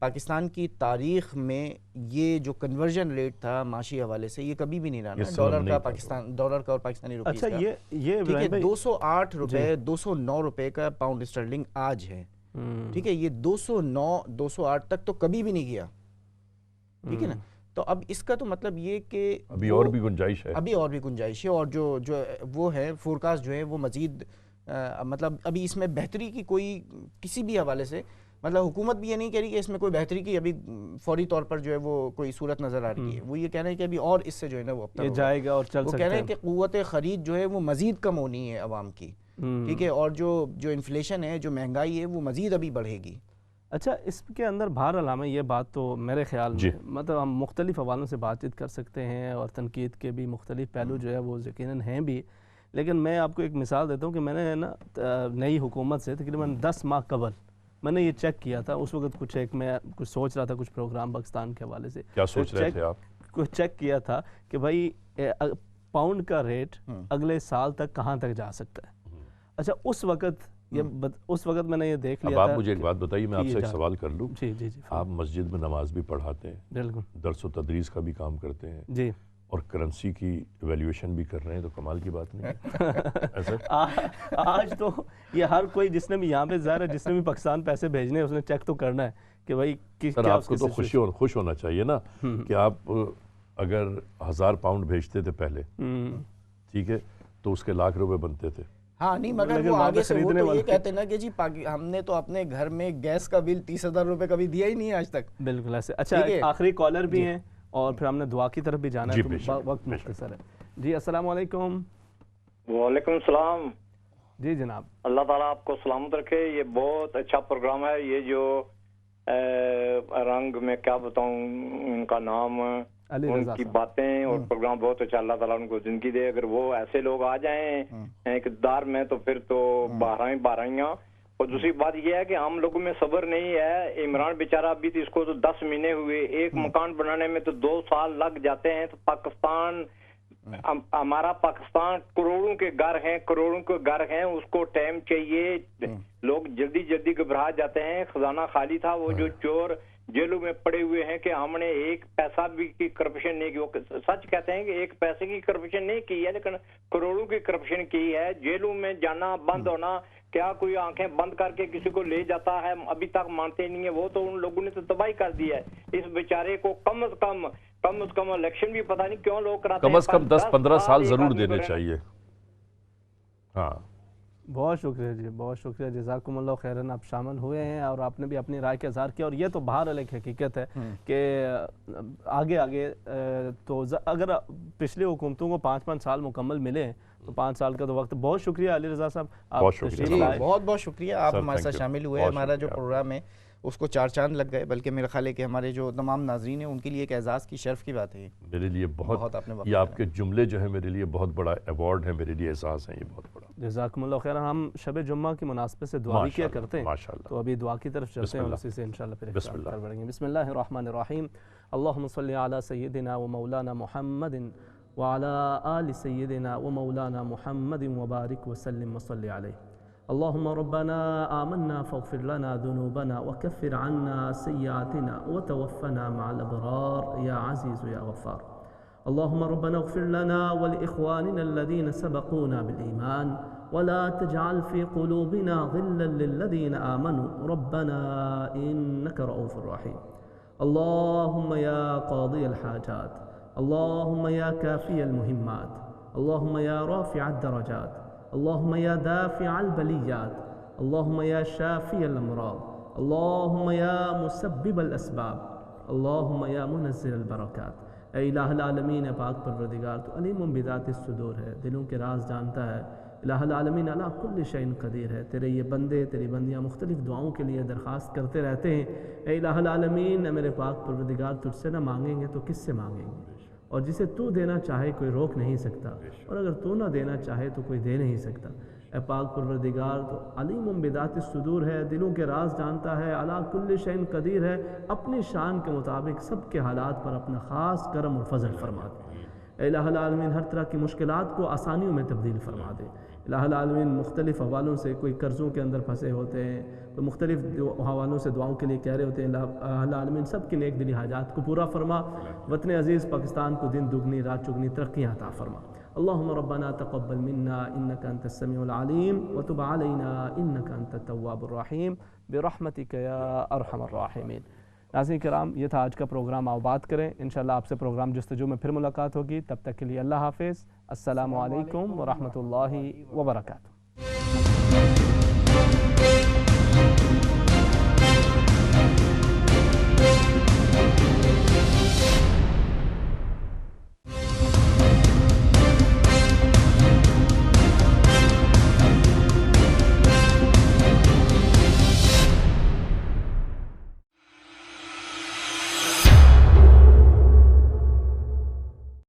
پاکستان کی تاریخ میں یہ جو کنورژن ریٹ تھا معاشی حوالے سے یہ کبھی بھی نہیں رہا، ڈالر کا اور پاکستانی روپیز کا، ٹھیک ہے، 208 روپے 209 روپے کا پاؤنڈ اسٹرلنگ آج ہے، ٹھیک ہے، یہ 209 208 تک تو کبھی بھی نہیں گیا، ٹھیک ہے نا۔ تو اب اس کا تو مطلب یہ کہ ابھی اور بھی گنجائش ہے، ابھی اور بھی گنجائش ہے، اور جو وہ ہے فورکاسٹ جو ہے وہ مزید مطلب ابھی اس میں بہتری کی کوئی کسی بھی حوالے سے، مطلب حکومت بھی یہ نہیں کہہ رہی کہ اس میں کوئی بہتری کی ابھی فوری طور پر جو ہے وہ کوئی صورت نظر آ رہی ہے، وہ یہ کہہ رہے ہیں کہ ابھی اور اس سے جو ہے نا وہ ابتر جائے گا اور چل سکتا ہے، وہ کہہ رہے ہیں کہ قوت خرید جو ہے وہ مزید کم ہونی ہے عوام کی، ٹھیک ہے، اور جو انفلیشن ہے، جو مہنگائی ہے، وہ مزید ابھی بڑھے گی۔ اچھا، اس کے اندر بہر علامہ یہ بات تو میرے خیال میں مطلب ہم مختلف حوالوں سے بات چیت کر سکتے ہیں اور تنقید کے بھی مختلف پہلو جو ہے وہ یقیناً ہیں بھی، لیکن میں آپ کو ایک مثال دیتا ہوں کہ میں نے نا نئی حکومت سے تقریباً 10 ماہ قبل میں نے یہ چیک کیا تھا، اس وقت میں کچھ سوچ رہا تھا، کچھ پروگرام پاکستان کے حوالے سے، کیا سوچ رہے تھے آپ؟ کچھ چیک کیا تھا کہ بھائی پاؤنڈ کا ریٹ اگلے سال تک کہاں تک جا سکتا ہے۔ اچھا، اس وقت یہ اس وقت میں نے یہ دیکھ لیا اب تھا. آپ مجھے ایک بات بتائیے, میں آپ سے ایک سوال کر لوں. جی جی جی. آپ مسجد میں نماز بھی پڑھاتے ہیں, بالکل, درس و تدریس کا بھی کام کرتے ہیں جی, اور کرنسی کی ایویلیویشن بھی کر رہے ہیں, تو کمال کی بات نہیں ہے. آج تو یہ ہر کوئی جس نے بھی یہاں پہ ظاہر ہے جس نے بھی پاکستان پیسے بھیجنے اس نے چیک تو کرنا ہے کہ بھائی سر آپ کو تو خوش ہونا چاہیے نا کہ آپ اگر 1000 پاؤنڈ بھیجتے تھے پہلے, ٹھیک ہے, تو اس کے لاکھ روپے بنتے تھے. ہاں نہیں, مگر وہ آگے سے وہ تو یہ کہتے نا کہ جی ہم نے تو اپنے گھر میں گیس کا بل 30,000 روپے کبھی دیا ہی نہیں آج تک. بالکل ایسے. اچھا, آخری کالر بھی ہیں اور پھر ہم نے دعا کی طرف بھی جانا ہے, تو وقت مختصر ہے. جی السلام علیکم. وعلیکم السلام. جی جناب, اللہ تعالیٰ آپ کو سلامت رکھے. یہ بہت اچھا پروگرام ہے. یہ جو رنگ میں کیا بتاؤں ان کا نام, ان کی باتیں اور پروگرام بہت اچھا. اللہ تعالیٰ ان کو زندگی دے. اگر وہ ایسے لوگ آ جائیں اقتدار میں تو پھر تو بارہیاں. اور دوسری بات یہ ہے کہ ہم لوگوں میں صبر نہیں ہے. عمران بیچارہ ابھی تو اس کو تو 10 مہینے ہوئے, ایک مکان بنانے میں تو 2 سال لگ جاتے ہیں. تو پاکستان, ہمارا پاکستان کروڑوں کے گھر ہیں, اس کو ٹائم چاہیے. لوگ جلدی جلدی گھبرا جاتے ہیں. خزانہ خالی تھا. وہ جو چور جیلوں میں پڑے ہوئے ہیں کہ ہم نے ایک پیسہ بھی کی کرپشن نہیں کی. وہ سچ کہتے ہیں کہ ایک پیسے کی کرپشن نہیں کی ہے, لیکن کروڑوں کی کرپشن کی ہے. جیلوں میں جانا, بند ہونا, کیا کوئی آنکھیں بند کر کے کسی کو لے جاتا ہے, ابھی تک مانتے نہیں ہیں. وہ تو ان لوگوں نے تو تباہی کر دی ہے. اس بیچارے کو کم از کم الیکشن بھی پتہ نہیں کیوں لوگ کراتے ہیں. کم از کم 10-15 سال ضرور دینے چاہیے. ہاں بہت شکریہ جی, بہت شکریہ. جزاکم اللہ خیراً, آپ شامل ہوئے ہیں اور آپ نے بھی اپنی رائے کا اظہار کیا. اور یہ تو بہرحال ایک حقیقت ہے کہ آگے تو اگر پچھلی حکومتوں کو 5 سال مکمل ملے تو 5 سال کا تو وقت. بہت شکریہ علی رضا صاحب, آپ تشریف لائے. بہت شکریہ, آپ ہمارے ساتھ شامل ہوئے. ہمارا جو پروگرام ہے اس کو 4 چاند لگ گئے. بلکہ میرا خیال ہے کہ ہمارے جو تمام ناظرین ہیں ان کے لیے ایک اعزاز کی شرف کی بات ہے. میرے لیے بہت یہ آپ کے جملے جو ہیں میرے لیے بہت بڑا ایوارڈ ہے, میرے لیے احساس ہے یہ بہت بڑا. جزاکم اللہ خیرا. ہم شب جمعہ کی مناسبت سے دعا بھی کیا کرتے ہیں, تو ابھی دعا کی طرف چلتے ہیں اور اسی سے انشاءاللہ پھر اختتام بڑھیں گے. بسم اللہ الرحمن الرحیم. اللہم صلی علی سیدنا و مولانا محمد وعلى آل سيدنا ومولانا محمد وبارك وسلم وصل عليه. اللهم ربنا آمنا فاغفر لنا ذنوبنا وكفر عنا سيئاتنا وتوفنا مع الأبرار يا عزيز يا غفار. اللهم ربنا اغفر لنا ولإخواننا الذين سبقونا بالإيمان ولا تجعل في قلوبنا غلا للذين آمنوا ربنا إنك رؤوف رحيم. اللهم يا قاضي الحاجات, اللهم يا كافي المهمات, اللهم يا رافع الدرجات, اللهم يا دافع البليات, اللهم يا شافي الأمراض, اللهم يا مسبب الأسباب, اللهم يا منزل البركات. اے الہ العالمین, پاک پروردگار تو علیم بذات الصدور ہے, دلوں کے راز جانتا ہے. الہ العالمین علی کل شیء قدیر ہے. تیرے یہ بندے, تیری بندیاں مختلف دعاؤں کے لیے درخواست کرتے رہتے ہیں. اے الہ العالمین, میرے پاک پروردگار تجھ سے نہ مانگیں گے تو کس سے مانگیں گے؟ اور جسے تو دینا چاہے کوئی روک نہیں سکتا, اور اگر تو نہ دینا چاہے تو کوئی دے نہیں سکتا. اے پاک پروردگار تو علیم بذات الصدور ہے, دلوں کے راز جانتا ہے, علی کل شیء قدیر ہے, اپنی شان کے مطابق سب کے حالات پر اپنا خاص کرم اور فضل فرما دے. اے الہ العالمین, ہر طرح کی مشکلات کو آسانیوں میں تبدیل فرما دے. الہ العالمین, مختلف حوالوں سے کوئی قرضوں کے اندر پھنسے ہوتے ہیں, تو مختلف حوالوں سے دعاؤں کے لیے کہہ رہے ہوتے ہیں. الہ العالمین سب کی نیک دلی حاجات کو پورا فرما. وطن عزیز پاکستان کو دن دگنی رات چگنی ترقیاں عطا فرما. اللہم ربنا تقبل منا انک انت السمیع العلیم وتب علینا انک انت التواب الرحیم برحمتک یا ارحم الراحمین. ناظرین کرام, یہ تھا آج کا پروگرام. آپ بات کریں, انشاءاللہ آپ سے پروگرام جستجو میں پھر ملاقات ہوگی. تب تک کے لیے اللہ حافظ. السلام علیکم ورحمۃ اللہ وبرکاتہ.